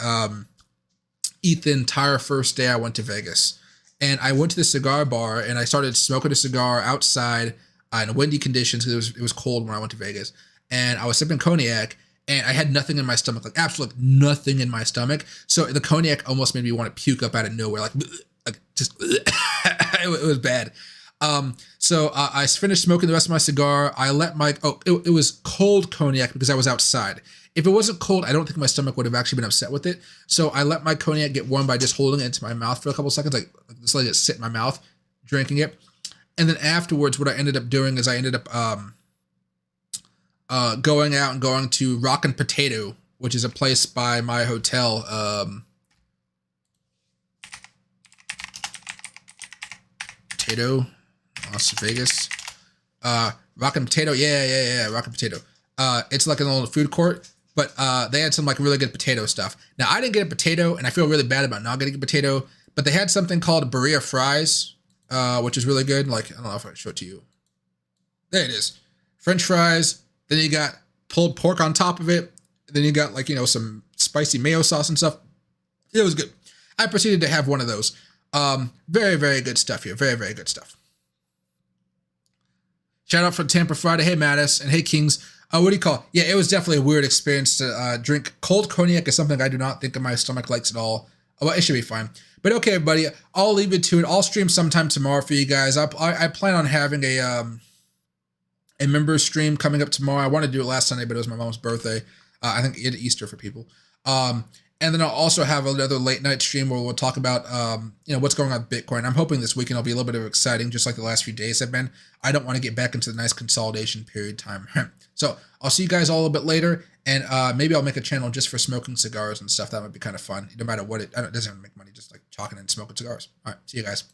eat the entire first day I went to Vegas. And I went to the cigar bar and I started smoking a cigar outside in windy conditions because it was cold when I went to Vegas. And I was sipping cognac and I had nothing in my stomach, like absolutely nothing in my stomach. So the cognac almost made me want to puke up out of nowhere, like just it was bad. So I finished smoking the rest of my cigar. I let my, it was cold cognac because I was outside. If it wasn't cold, I don't think my stomach would have actually been upset with it. So I let my cognac get warm by just holding it into my mouth for a couple seconds, like just let it sit in my mouth, drinking it. And then afterwards, what I ended up doing is I ended up going out and going to Rockin' Potato, which is a place by my hotel. Potato, Las Vegas. Rockin' Potato, yeah, Rockin' Potato. It's like an old food court, but they had some like really good potato stuff. Now I didn't get a potato, and I feel really bad about not getting a potato. But they had something called burrito fries, which is really good. Like I don't know if I show it to you. There it is, French fries. Then you got pulled pork on top of it. Then you got like some spicy mayo sauce and stuff. It was good. I proceeded to have one of those. Very, very good stuff here. Very, very good stuff. Shout out for Tampa Friday. Hey, Mattis, and hey, Kings. What do you call it? Yeah, it was definitely a weird experience to drink cold cognac. Is something I do not think my stomach likes at all. Well, it should be fine. But okay, everybody, I'll leave it to it. I'll stream sometime tomorrow for you guys. I plan on having a members stream coming up tomorrow. I wanted to do it last Sunday, but it was my mom's birthday. I think it's Easter for people. And then I'll also have another late night stream where we'll talk about, what's going on with Bitcoin. I'm hoping this weekend will be a little bit of exciting, just like the last few days have been. I don't want to get back into the nice consolidation period time. So I'll see you guys all a bit later, and maybe I'll make a channel just for smoking cigars and stuff. That would be kind of fun. No matter what it doesn't even make money, just like talking and smoking cigars. All right, see you guys.